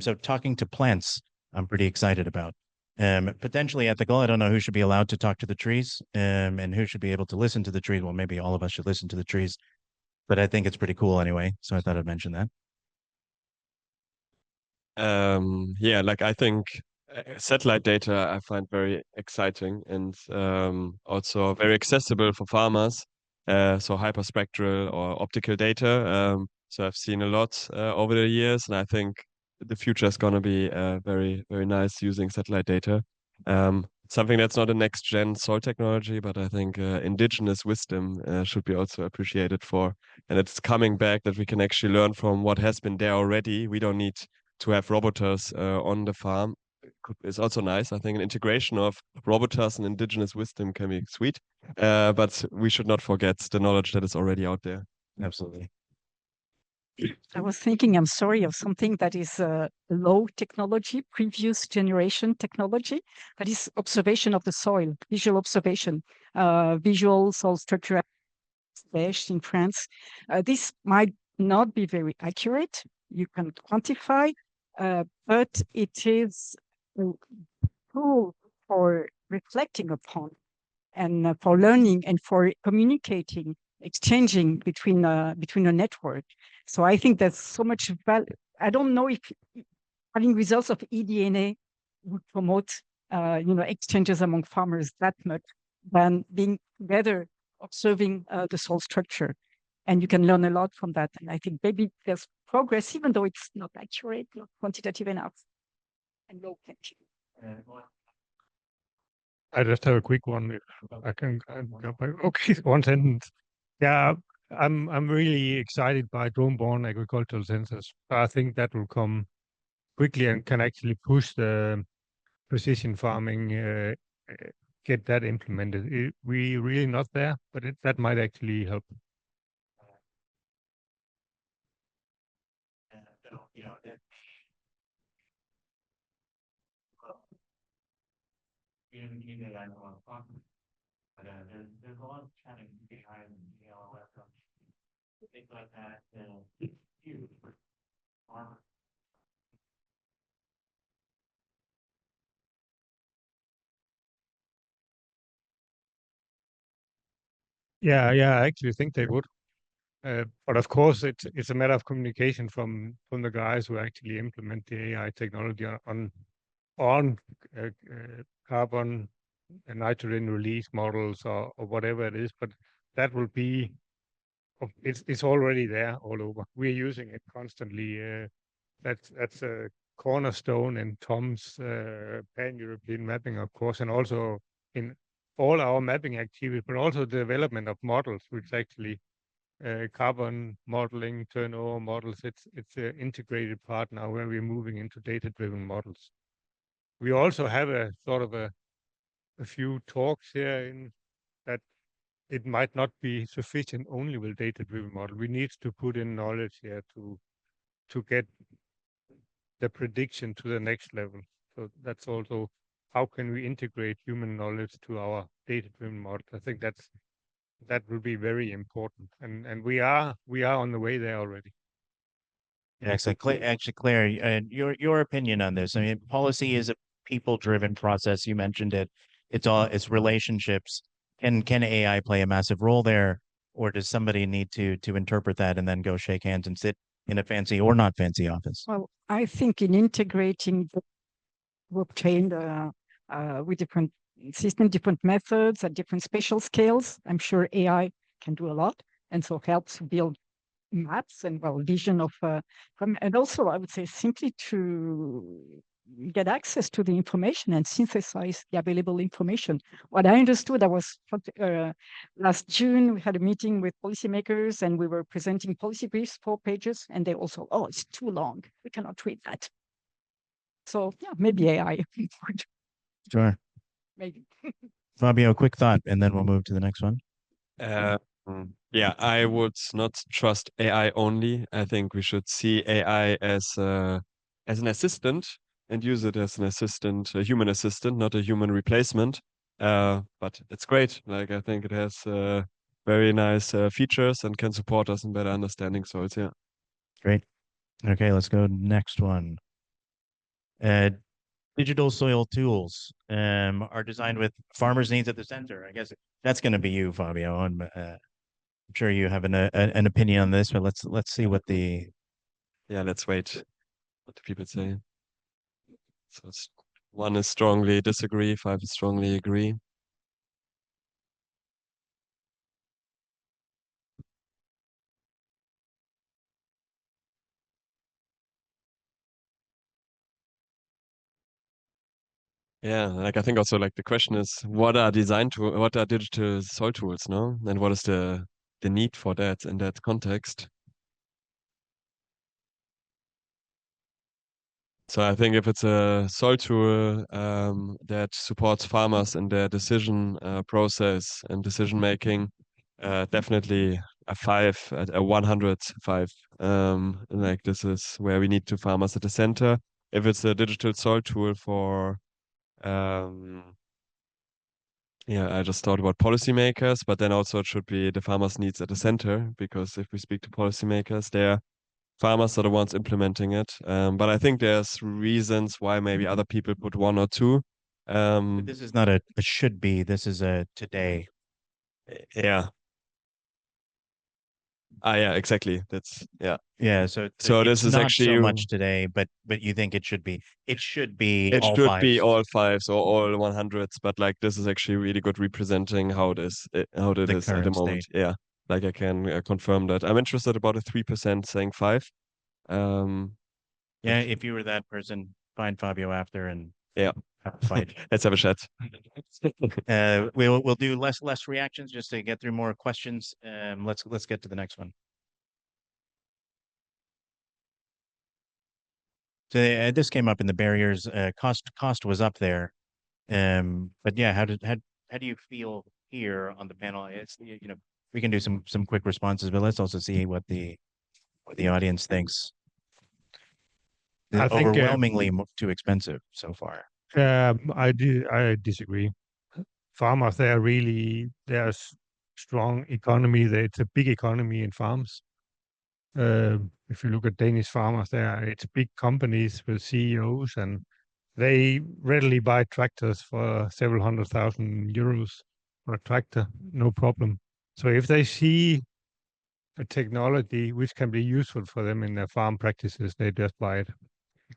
So talking to plants, I'm pretty excited about. Potentially ethical. I don't know who should be allowed to talk to the trees, and who should be able to listen to the trees. Well, maybe all of us should listen to the trees, but I think it's pretty cool anyway. So I thought I'd mention that. Yeah, like I think satellite data I find very exciting and also very accessible for farmers. So hyperspectral or optical data. So I've seen a lot over the years, and I think the future is going to be very, very nice using satellite data. Something that's not a next gen soil technology, but I think indigenous wisdom should be also appreciated for. And it's coming back that we can actually learn from what has been there already. We don't need to have roboters on the farm is also nice. I think an integration of robotas and indigenous wisdom can be sweet. But we should not forget the knowledge that is already out there. Absolutely. I was thinking, I'm sorry, of something that is low technology, previous generation technology, that is observation of the soil, visual observation, visual soil structure in France. This might not be very accurate. You can quantify, but it is a tool for reflecting upon and for learning and for communicating, exchanging between a network. So I think there's so much value. I don't know if having results of eDNA would promote, exchanges among farmers that much than being together observing the soil structure. And you can learn a lot from that. And I think maybe there's progress, even though it's not accurate, not quantitative enough, and low potential. I just have a quick one. If I can, okay, one sentence. Yeah, I'm really excited by drone-borne agricultural sensors. I think that will come quickly and can actually push the precision farming, get that implemented. We really not there, but that might actually help. But there's a lot of chatting behind the LLM, things like that. Huge for farmers. Yeah, I actually think they would. But of course, it's a matter of communication from the guys who actually implement the AI technology on carbon and nitrogen release models or whatever it is. But that will be, it's already there all over. We're using it constantly. That's a cornerstone in Tom's pan-European mapping, of course, and also in all our mapping activities, but also the development of models, which actually carbon modeling, turnover models. It's an integrated part now where we're moving into data-driven models. We also have a sort of a few talks here in that it might not be sufficient only with data-driven model. We need to put in knowledge here to get the prediction to the next level. So that's also how can we integrate human knowledge to our data-driven model. I think that will be very important, and we are on the way there already. Excellent. Claire, your opinion on this. I mean, policy is a people-driven process. You mentioned it. It's relationships. Can AI play a massive role there, or does somebody need to interpret that and then go shake hands and sit in a fancy or not fancy office? Well, I think in integrating the blockchain with different systems, different methods at different spatial scales, I'm sure AI can do a lot, and so helps build maps and vision of and also I would say simply to get access to the information and synthesize the available information. What I understood, I was last June, we had a meeting with policymakers and we were presenting policy briefs, 4 pages, and they also, oh, it's too long. We cannot read that. So yeah, maybe AI. Sure. Maybe. Fabio, a quick thought, and then we'll move to the next one. Yeah, I would not trust AI only. I think we should see AI as an assistant and use it as an assistant, a human assistant, not a human replacement. But it's great. Like I think it has very nice features and can support us in better understanding soils. Yeah. Great. Okay, let's go next one. Digital soil tools are designed with farmers' needs at the center. I guess that's going to be you, Fabio. I'm sure you have an opinion on this, but let's see what the. Yeah, let's wait. What do people say? So 1 is strongly disagree, 5 is strongly agree. Yeah, like I think also like the question is what are digital soil tools, no? And what is the need for that in that context? So I think if it's a soil tool that supports farmers in their decision process and decision making, definitely a 5, a 105. Like this is where we need to farmers at the center. If it's a digital soil tool for yeah, I just thought about policymakers, but then also it should be the farmers' needs at the center, because if we speak to policymakers, they're farmers are the ones implementing it. But I think there's reasons why maybe other people put 1 or 2. But this is not a should be, this is a today. Yeah. Yeah, exactly. That's yeah. Yeah, so So it's this is not actually so much today, but you think it should be. It should be it all should be 5s. all 5s or all 100s, but like this is actually really good representing how it is at the current moment. state. Yeah, like I can confirm that. I'm interested about a 3% saying 5. Yeah, if you were that person, find Fabio after and Yeah. have a fight. Let's have a chat. We'll do less reactions just to get through more questions. Let's get to the next one. So this came up in the barriers. Cost was up there. But yeah, how do you feel here on the panel? It's we can do some quick responses, but let's also see what the audience thinks. I think, Overwhelmingly too expensive so far. I disagree. Farmers, there's strong economy. It's a big economy in farms. If you look at Danish farmers, it's big companies with CEOs, and they readily buy tractors for several €100,000 for a tractor, no problem. So if they see a technology which can be useful for them in their farm practices, they just buy it.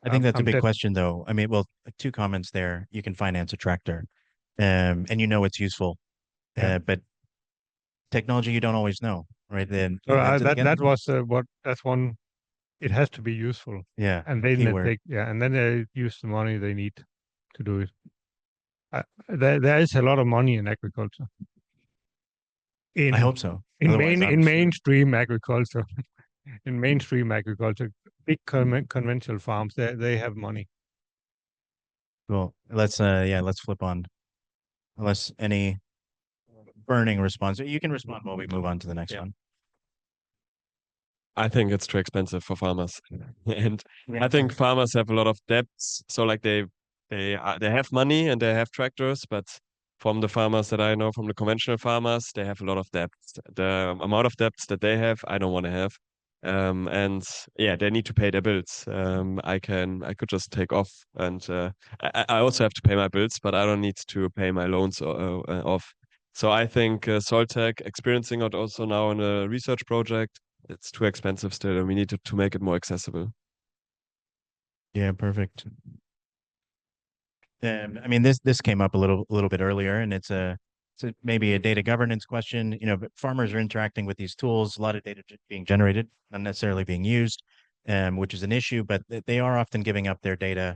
I think that's a I'm big def- question, though. I mean, well, 2 comments there. You can finance a tractor, and it's useful, Yeah. but technology you don't always know, right? Then So that's again, that's one. It has to be useful, yeah, and then keyword. they use the money they need to do it. There is a lot of money in agriculture. I hope so. In Otherwise, I'm screwed. mainstream agriculture, in mainstream agriculture, big conventional farms, they have money. Cool. Let's flip on. Unless any burning response, you can respond while we move on to the next Yeah. one. I think it's too expensive for farmers, and I think farmers have a lot of debts. So like they have money and they have tractors, but from the farmers that I know, from the conventional farmers, they have a lot of debts. The amount of debts that they have, I don't want to have. And yeah, they need to pay their bills. I could just take off, and I also have to pay my bills, but I don't need to pay my loans off. So I think Soltech experiencing it also now in a research project. It's too expensive still, and we need to make it more accessible. Yeah, perfect. I mean, this came up a little bit earlier, and it's maybe a data governance question. But farmers are interacting with these tools, a lot of data being generated, not necessarily being used, which is an issue. But they are often giving up their data.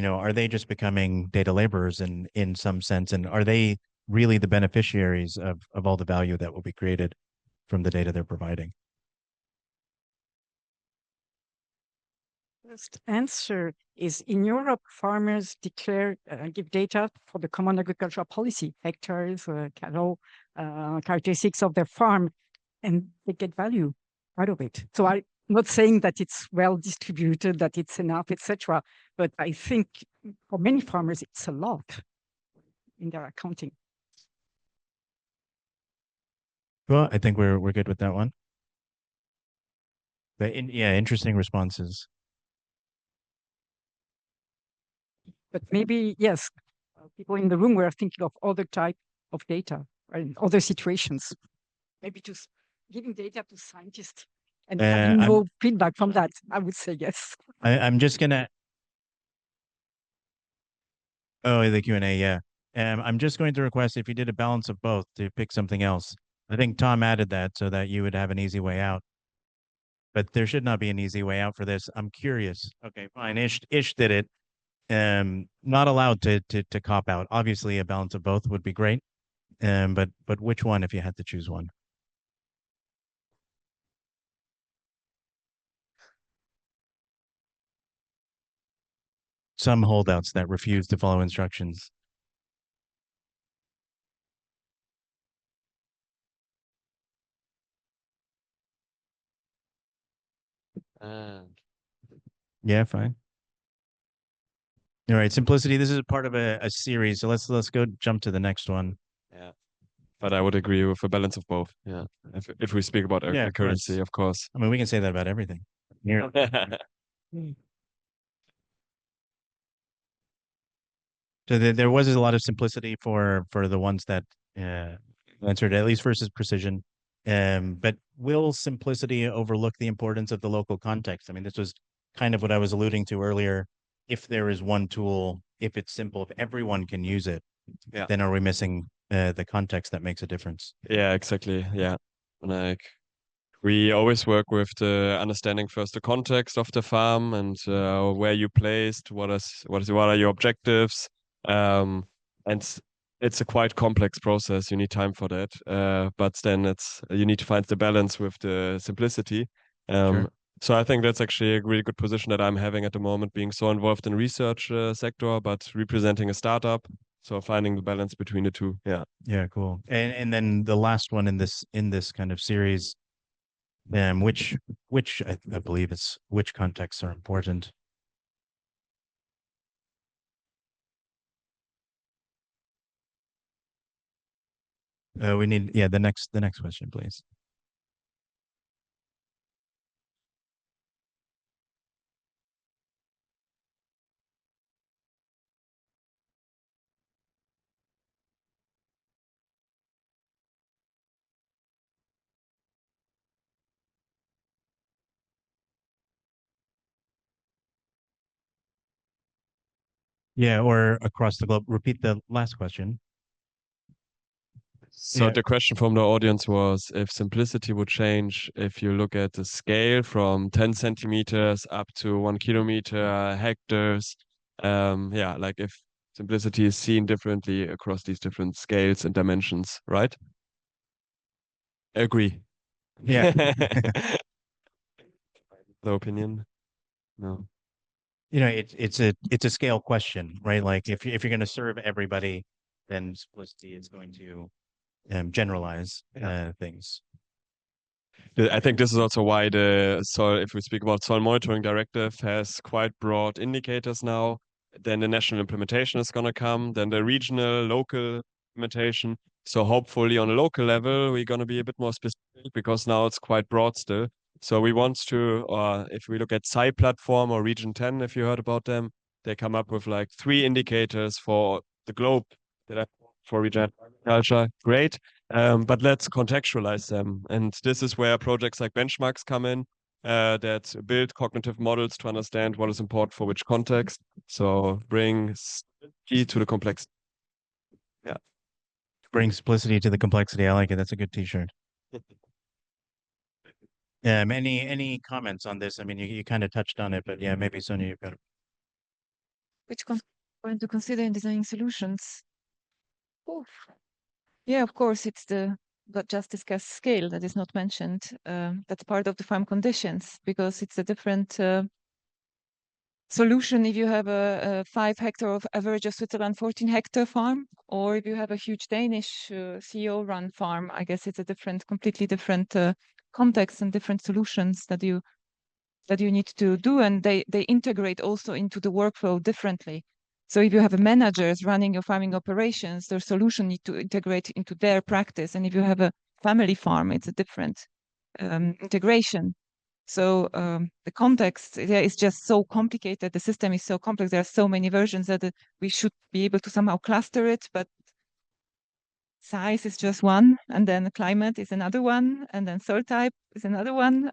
Are they just becoming data laborers in some sense, and are they really the beneficiaries of all the value that will be created from the data they're providing? First answer is in Europe, farmers give data for the common agricultural policy, hectares, cattle, characteristics of their farm, and they get value out of it. So I'm not saying that it's well distributed, that it's enough, etc. But I think for many farmers, it's a lot in their accounting. Well, I think we're good with that one. But interesting responses. But maybe, yes, people in the room were thinking of other type of data, right, in other situations. Maybe just giving data to scientists and having no feedback from that, I would say yes. I'm just gonna. Oh, the Q&A, yeah. I'm just going to request if you did a balance of both to pick something else. I think Tom added that so that you would have an easy way out. But there should not be an easy way out for this. I'm curious. Okay, fine. Ish did it. Not allowed to cop out. Obviously, a balance of both would be great. But which one if you had to choose one? some holdouts that refuse to follow instructions. Yeah, fine. All right, simplicity. This is a part of a series, so let's go jump to the next one. Yeah, but I would agree with a balance of both. Yeah, if we speak about Yeah, of accuracy, course. of course. I mean, we can say that about everything. Yeah. So there was a lot of simplicity for the ones that answered, at least versus precision. But will simplicity overlook the importance of the local context? I mean, this was kind of what I was alluding to earlier. If there is one tool, if it's simple, if everyone can use it, Yeah. then are we missing the context that makes a difference? Yeah, exactly. Yeah, like we always work with the understanding first the context of the farm and where you placed, what are your objectives, and it's a quite complex process. You need time for that, but then you need to find the balance with the simplicity. Sure. So I think that's actually a really good position that I'm having at the moment, being so involved in research sector, but representing a startup. So finding the balance between the two. Yeah. Yeah, cool. And then the last one in this kind of series, which I believe it's which contexts are important. We need, yeah, the next question, please. Yeah, or across the globe. Repeat the last question. So Yeah. the question from the audience was if simplicity would change if you look at the scale from 10 centimeters up to 1 kilometer, hectares. Yeah, like if simplicity is seen differently across these different scales and dimensions, right? Agree. Yeah. The opinion? No. You know, it's a scale question, right? Like if you're going to serve everybody, then simplicity is going to generalize things. I think this is also why the soil, if we speak about soil monitoring directive, has quite broad indicators now. Then the national implementation is going to come, then the regional, local implementation. So hopefully on a local level, we're going to be a bit more specific because now it's quite broad still. So we want to, if we look at SCI platform or Region 10, if you heard about them, they come up with like 3 indicators for the globe that I for regenerative agriculture. Great. But let's contextualize them. And this is where projects like benchmarks come in that build cognitive models to understand what is important for which context. So bring key to the complexity. Yeah. Bring simplicity to the complexity. I like it. That's a good t-shirt. Any comments on this? I mean, you kind of touched on it, but yeah, maybe Sonia, you've got it. Which point to consider in designing solutions? Oof. Yeah, of course, it's the but just discussed scale that is not mentioned. That's part of the farm conditions because it's a different solution if you have a 5 hectare of average of Switzerland 14 hectare farm, or if you have a huge Danish CEO run farm. I guess it's a completely different context and different solutions that you need to do, and they integrate also into the workflow differently. So if you have a managers running your farming operations, their solution need to integrate into their practice. And if you have a family farm, it's a different integration. So the context is just so complicated. The system is so complex. There are so many versions that we should be able to somehow cluster it. But size is just one, and then climate is another one, and then soil type is another one.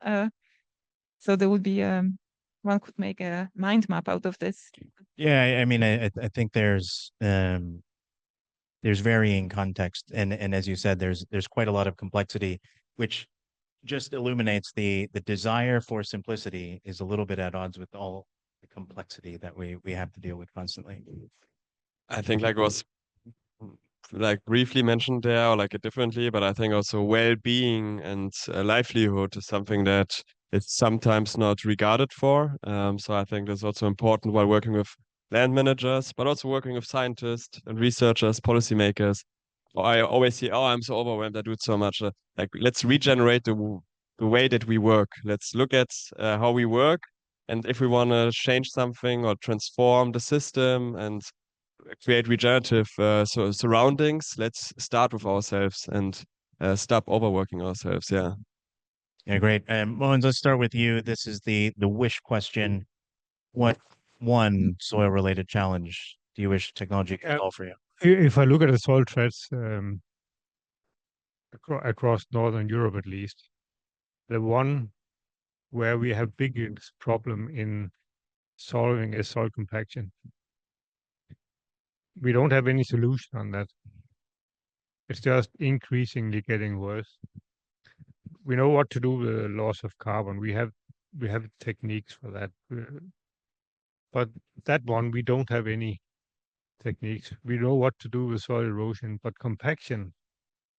So there would be one could make a mind map out of this. Yeah, I mean, I think there's varying context, and as you said, there's quite a lot of complexity, which just illuminates the desire for simplicity is a little bit at odds with all the complexity that we have to deal with constantly. I think like was like briefly mentioned there or like it differently, but I think also well-being and livelihood is something that it's sometimes not regarded for. So I think that's also important while working with land managers, but also working with scientists and researchers, policymakers. I always see, oh, I'm so overwhelmed. I do it so much. Like, let's regenerate the way that we work. Let's look at how we work, and if we want to change something or transform the system and create regenerative surroundings, let's start with ourselves and stop overworking ourselves. Yeah. Yeah, great. Mogens, let's start with you. This is the wish question. What one soil related challenge do you wish technology could solve for you? If I look at the soil threats across Northern Europe, at least, the one where we have biggest problem in solving is soil compaction. We don't have any solution on that. It's just increasingly getting worse. We know what to do with the loss of carbon. We have techniques for that. But that one, we don't have any techniques. We know what to do with soil erosion, but compaction,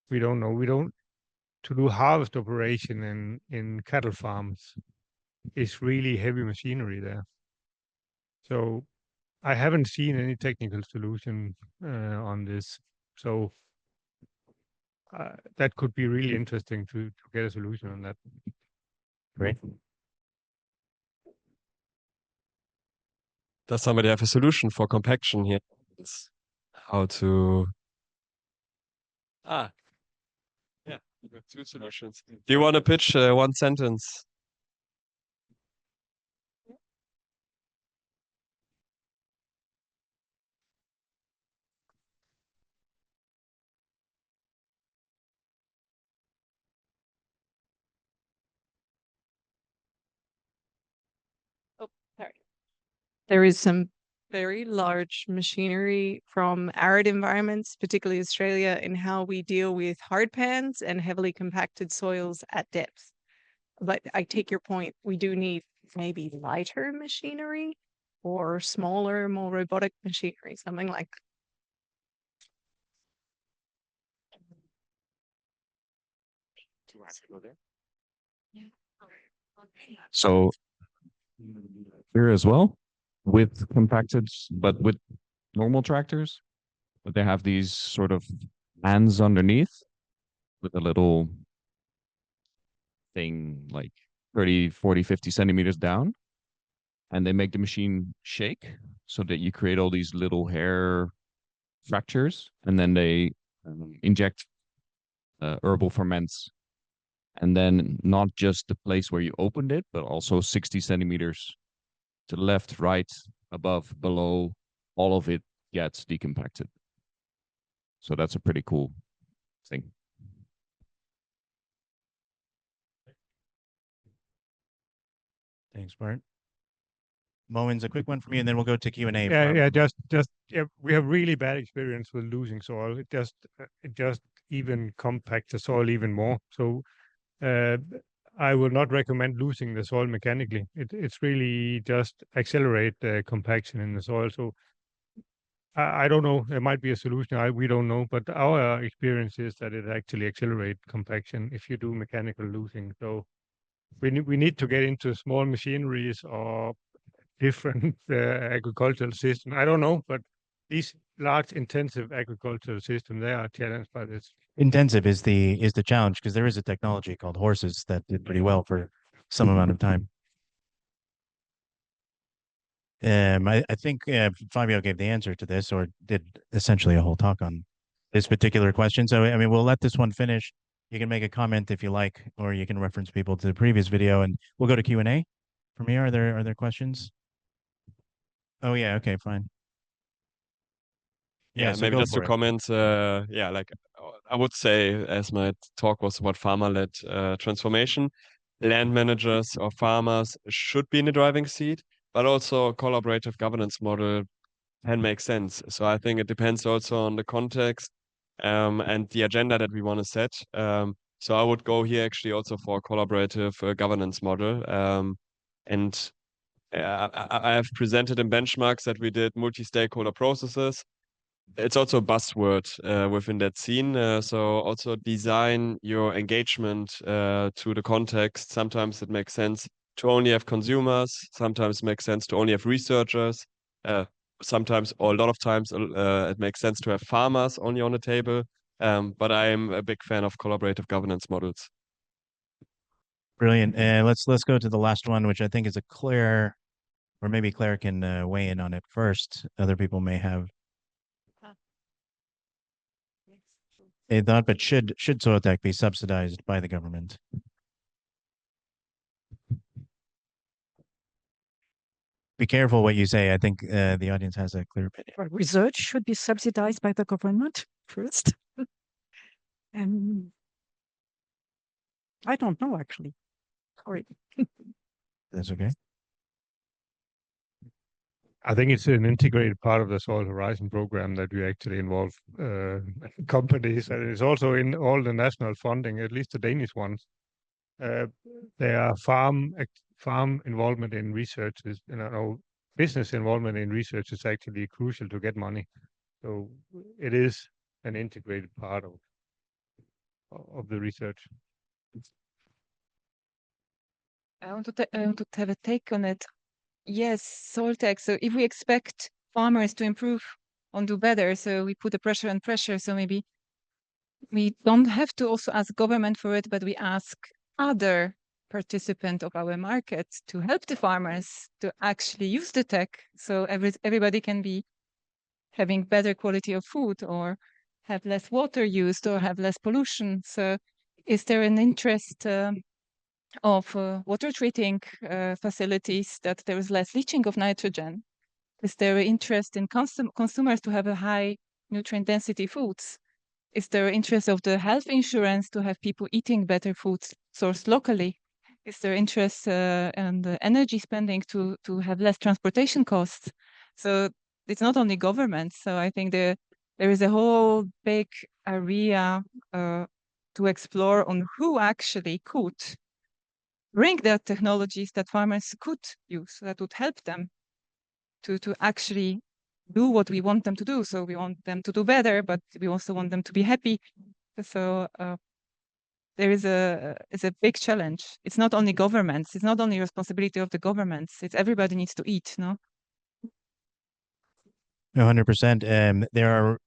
we don't know. We don't. To do harvest operation in cattle farms is really heavy machinery there. So I haven't seen any technical solution on this. So that could be really interesting to get a solution on that. Great. Does somebody have a solution for compaction here? It's how to yeah, you got two solutions. Do you want to pitch one sentence? There is some very large machinery from arid environments, particularly Australia, in how we deal with hard pans and heavily compacted soils at depth. But I take your point. We do need maybe lighter machinery or smaller, more robotic machinery, something like that. So here as well, with compacted, but with normal tractors, but they have these sort of hands underneath with a little thing like 30, 40, 50 centimeters down. And they make the machine shake so that you create all these little hair fractures. And then they inject herbal ferments. And then not just the place where you opened it, but also 60 centimeters to the left, right, above, below, all of it gets decompacted. So that's a pretty cool thing. Thanks, Bart. Mogens, a quick one from you, and then we'll go to Q&A. We have really bad experience with losing soil. It just even compacts the soil even more. So I will not recommend losing the soil mechanically. It's really just accelerate the compaction in the soil. So I don't know. There might be a solution. We don't know, but our experience is that it actually accelerates compaction if you do mechanical losing. So we need to get into small machineries or different agricultural system. I don't know, but these large intensive agricultural systems, they are challenged by this. Intensive is the challenge, because there is a technology called horses that did pretty well for some amount of time. I think Fabio gave the answer to this, or did essentially a whole talk on this particular question. So I mean, we'll let this one finish. You can make a comment if you like, or you can reference people to the previous video, and we'll go to Q&A from here. Are there questions? Oh yeah, okay, fine. Yeah, so maybe go just to for it. comment, like I would say, as my talk was about farmer-led transformation, land managers or farmers should be in the driving seat, but also a collaborative governance model can make sense. So I think it depends also on the context and the agenda that we want to set. So I would go here actually also for a collaborative governance model. And I have presented in benchmarks that we did multi-stakeholder processes. It's also a buzzword within that scene. So also design your engagement to the context. Sometimes it makes sense to only have consumers. Sometimes it makes sense to only have researchers. sometimes, or a lot of times, it makes sense to have farmers only on the table. But I'm a big fan of collaborative governance models. Brilliant. Let's go to the last one, which I think is a Claire, or maybe Claire can weigh in on it first. Other people may have a thought, but should soil tech be subsidized by the government? Be careful what you say. I think the audience has a clear opinion. Well, research should be subsidized by the government first. And I don't know, actually. Sorry. That's okay. I think it's an integrated part of the Soil Horizon program that we actually involve companies, and it's also in all the national funding, at least the Danish ones. There are farm involvement in research is, business involvement in research is actually crucial to get money. So it is an integrated part of the research. I want to have a take on it. Yes, soil tech. So if we expect farmers to improve and do better, so we put the pressure on pressure. So maybe we don't have to also ask government for it, but we ask other participants of our market to help the farmers to actually use the tech. So everybody can be having better quality of food, or have less water used, or have less pollution. So is there an interest of water treating facilities that there is less leaching of nitrogen? Is there interest in consumers to have a high nutrient density foods? Is there interest of the health insurance to have people eating better foods sourced locally? Is there interest in the energy spending to have less transportation costs? So it's not only government. So I think there is a whole big area to explore on who actually could bring the technologies that farmers could use that would help them to actually do what we want them to do. So we want them to do better, but we also want them to be happy. So there is it's a big challenge. It's not only governments. It's not only responsibility of the governments. It's everybody needs to eat, no? 100%. There are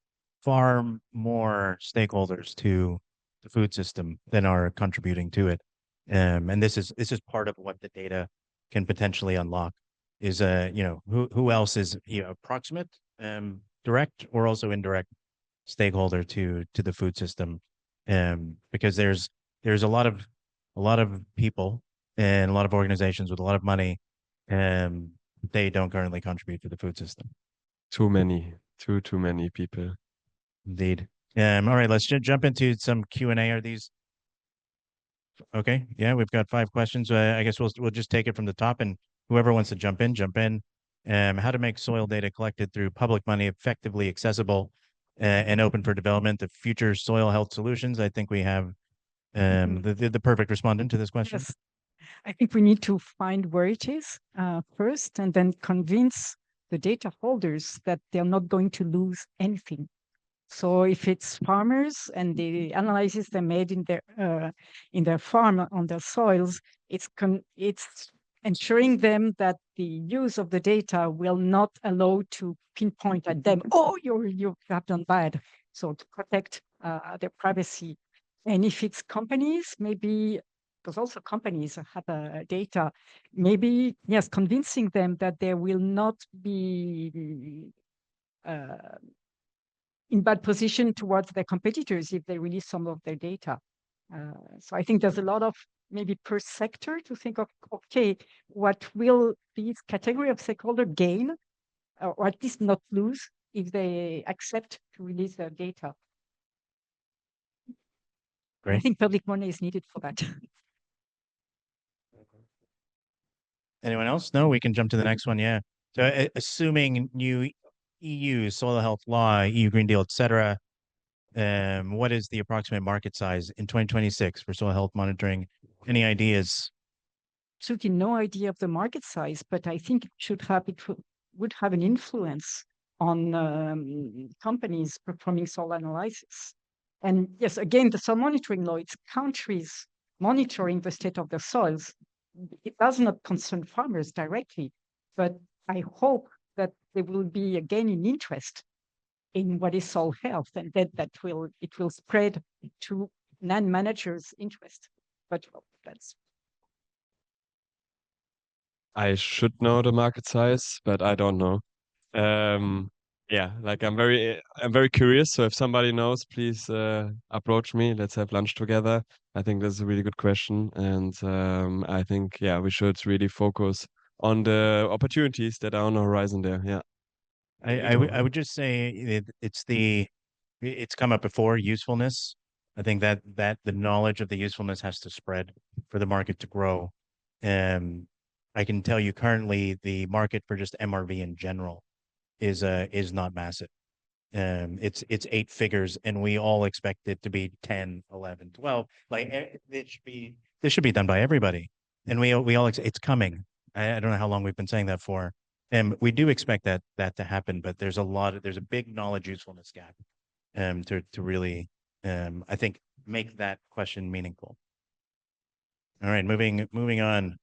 far more stakeholders to the food system than are contributing to it. And this is part of what the data can potentially unlock. Is who else is proximate, direct or also indirect stakeholder to the food system, because there's a lot of people and a lot of organizations with a lot of money, they don't currently contribute to the food system. Too many people. Indeed. All right, let's jump into some Q&A. Are these okay? Yeah, we've got 5 questions. I guess we'll just take it from the top, and whoever wants to jump in, jump in. How to make soil data collected through public money effectively accessible and open for development of future soil health solutions. I think we have the perfect respondent to this question. Yes. I think we need to find where it is first, and then convince the data holders that they're not going to lose anything. So if it's farmers and the analysis they made in their farm on their soils, it's ensuring them that the use of the data will not allow to pinpoint at them, oh, you have done bad. So to protect their privacy. And if it's companies, maybe, because also companies have data, maybe, yes, convincing them that there will not be in bad position towards their competitors if they release some of their data. So I think there's a lot of maybe per sector to think of, okay, what will this category of stakeholder gain, or at least not lose if they accept to release their data. Great. I think public money is needed for that. Anyone else? No, we can jump to the next one. Yeah. So assuming new EU soil health law, EU Green Deal, etc., what is the approximate market size in 2026 for soil health monitoring? Any ideas? Absolutely no idea of the market size, but I think it would have an influence on companies performing soil analysis. And yes, again, the soil monitoring law, it's countries monitoring the state of their soils. It does not concern farmers directly, but I hope that there will be a gain in interest in what is soil health, and it will spread to non-managers' interest. But that's I should know the market size, but I don't know. Yeah, like I'm very curious. So if somebody knows, please approach me. Let's have lunch together. I think that's a really good question, and I think yeah, we should really focus on the opportunities that are on the horizon there. Yeah. I would just say it's come up before, usefulness. I think that the knowledge of the usefulness has to spread for the market to grow. I can tell you currently the market for just MRV in general is not massive. It's 8 figures, and we all expect it to be 10, 11, 12. Like this should be done by everybody, and we all it's coming. I don't know how long we've been saying that for, and we do expect that to happen. But there's a big knowledge usefulness gap, to really I think make that question meaningful. All right, moving on.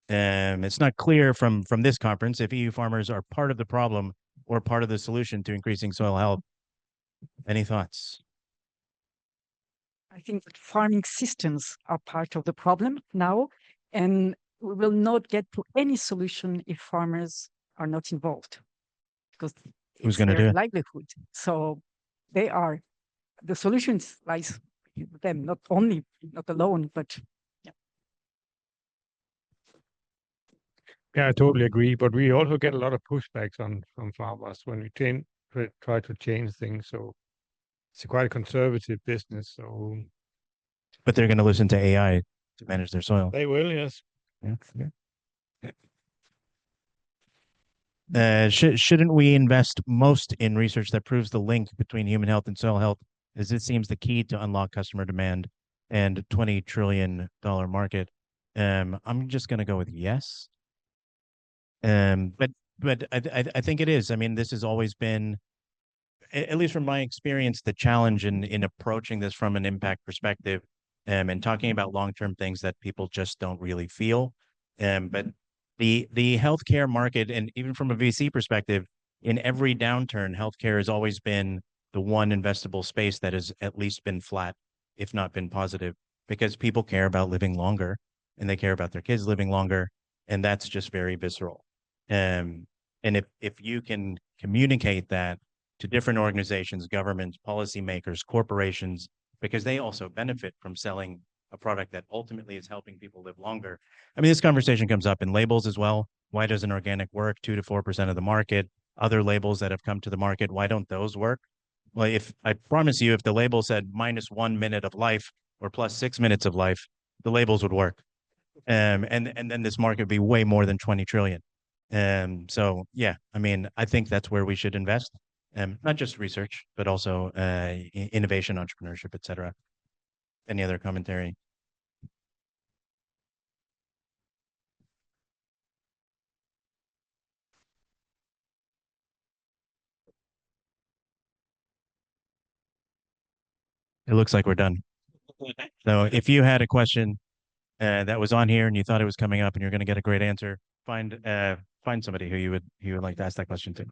It's not clear from this conference if EU farmers are part of the problem or part of the solution to increasing soil health. Any thoughts? I think that farming systems are part of the problem now, and we will not get to any solution if farmers are not involved, because Who's it's gonna their do it? livelihood. So they are the solutions lies with them, not alone, but Yeah, I totally agree. But we also get a lot of pushbacks from farmers when we try to change things. So it's a quite conservative business. So But they're going to listen to AI to manage their soil. they will, yes. Yeah. Shouldn't we invest most in research that proves the link between human health and soil health, as it seems the key to unlock customer demand and $20 trillion market? I'm just going to go with yes. But I think it is. I mean, this has always been, at least from my experience, the challenge in approaching this from an impact perspective, and talking about long-term things that people just don't really feel. But the healthcare market, and even from a VC perspective, in every downturn, healthcare has always been the one investable space that has at least been flat, if not been positive, because people care about living longer and they care about their kids living longer, and that's just very visceral. And if you can communicate that to different organizations, governments, policymakers, corporations, because they also benefit from selling a product that ultimately is helping people live longer. I mean, this conversation comes up in labels as well. Why doesn't organic work? 2 to 4% of the market. Other labels that have come to the market, why don't those work? Well, if I promise you, if the label said -1 minute of life or +6 minutes of life, the labels would work. And then this market would be way more than 20 trillion. So yeah, I mean, I think that's where we should invest. Not just research, but also innovation, entrepreneurship, etc. Any other commentary? It looks like we're done. So if you had a question that was on here and you thought it was coming up and you're going to get a great answer, find somebody who you would like to ask that question to.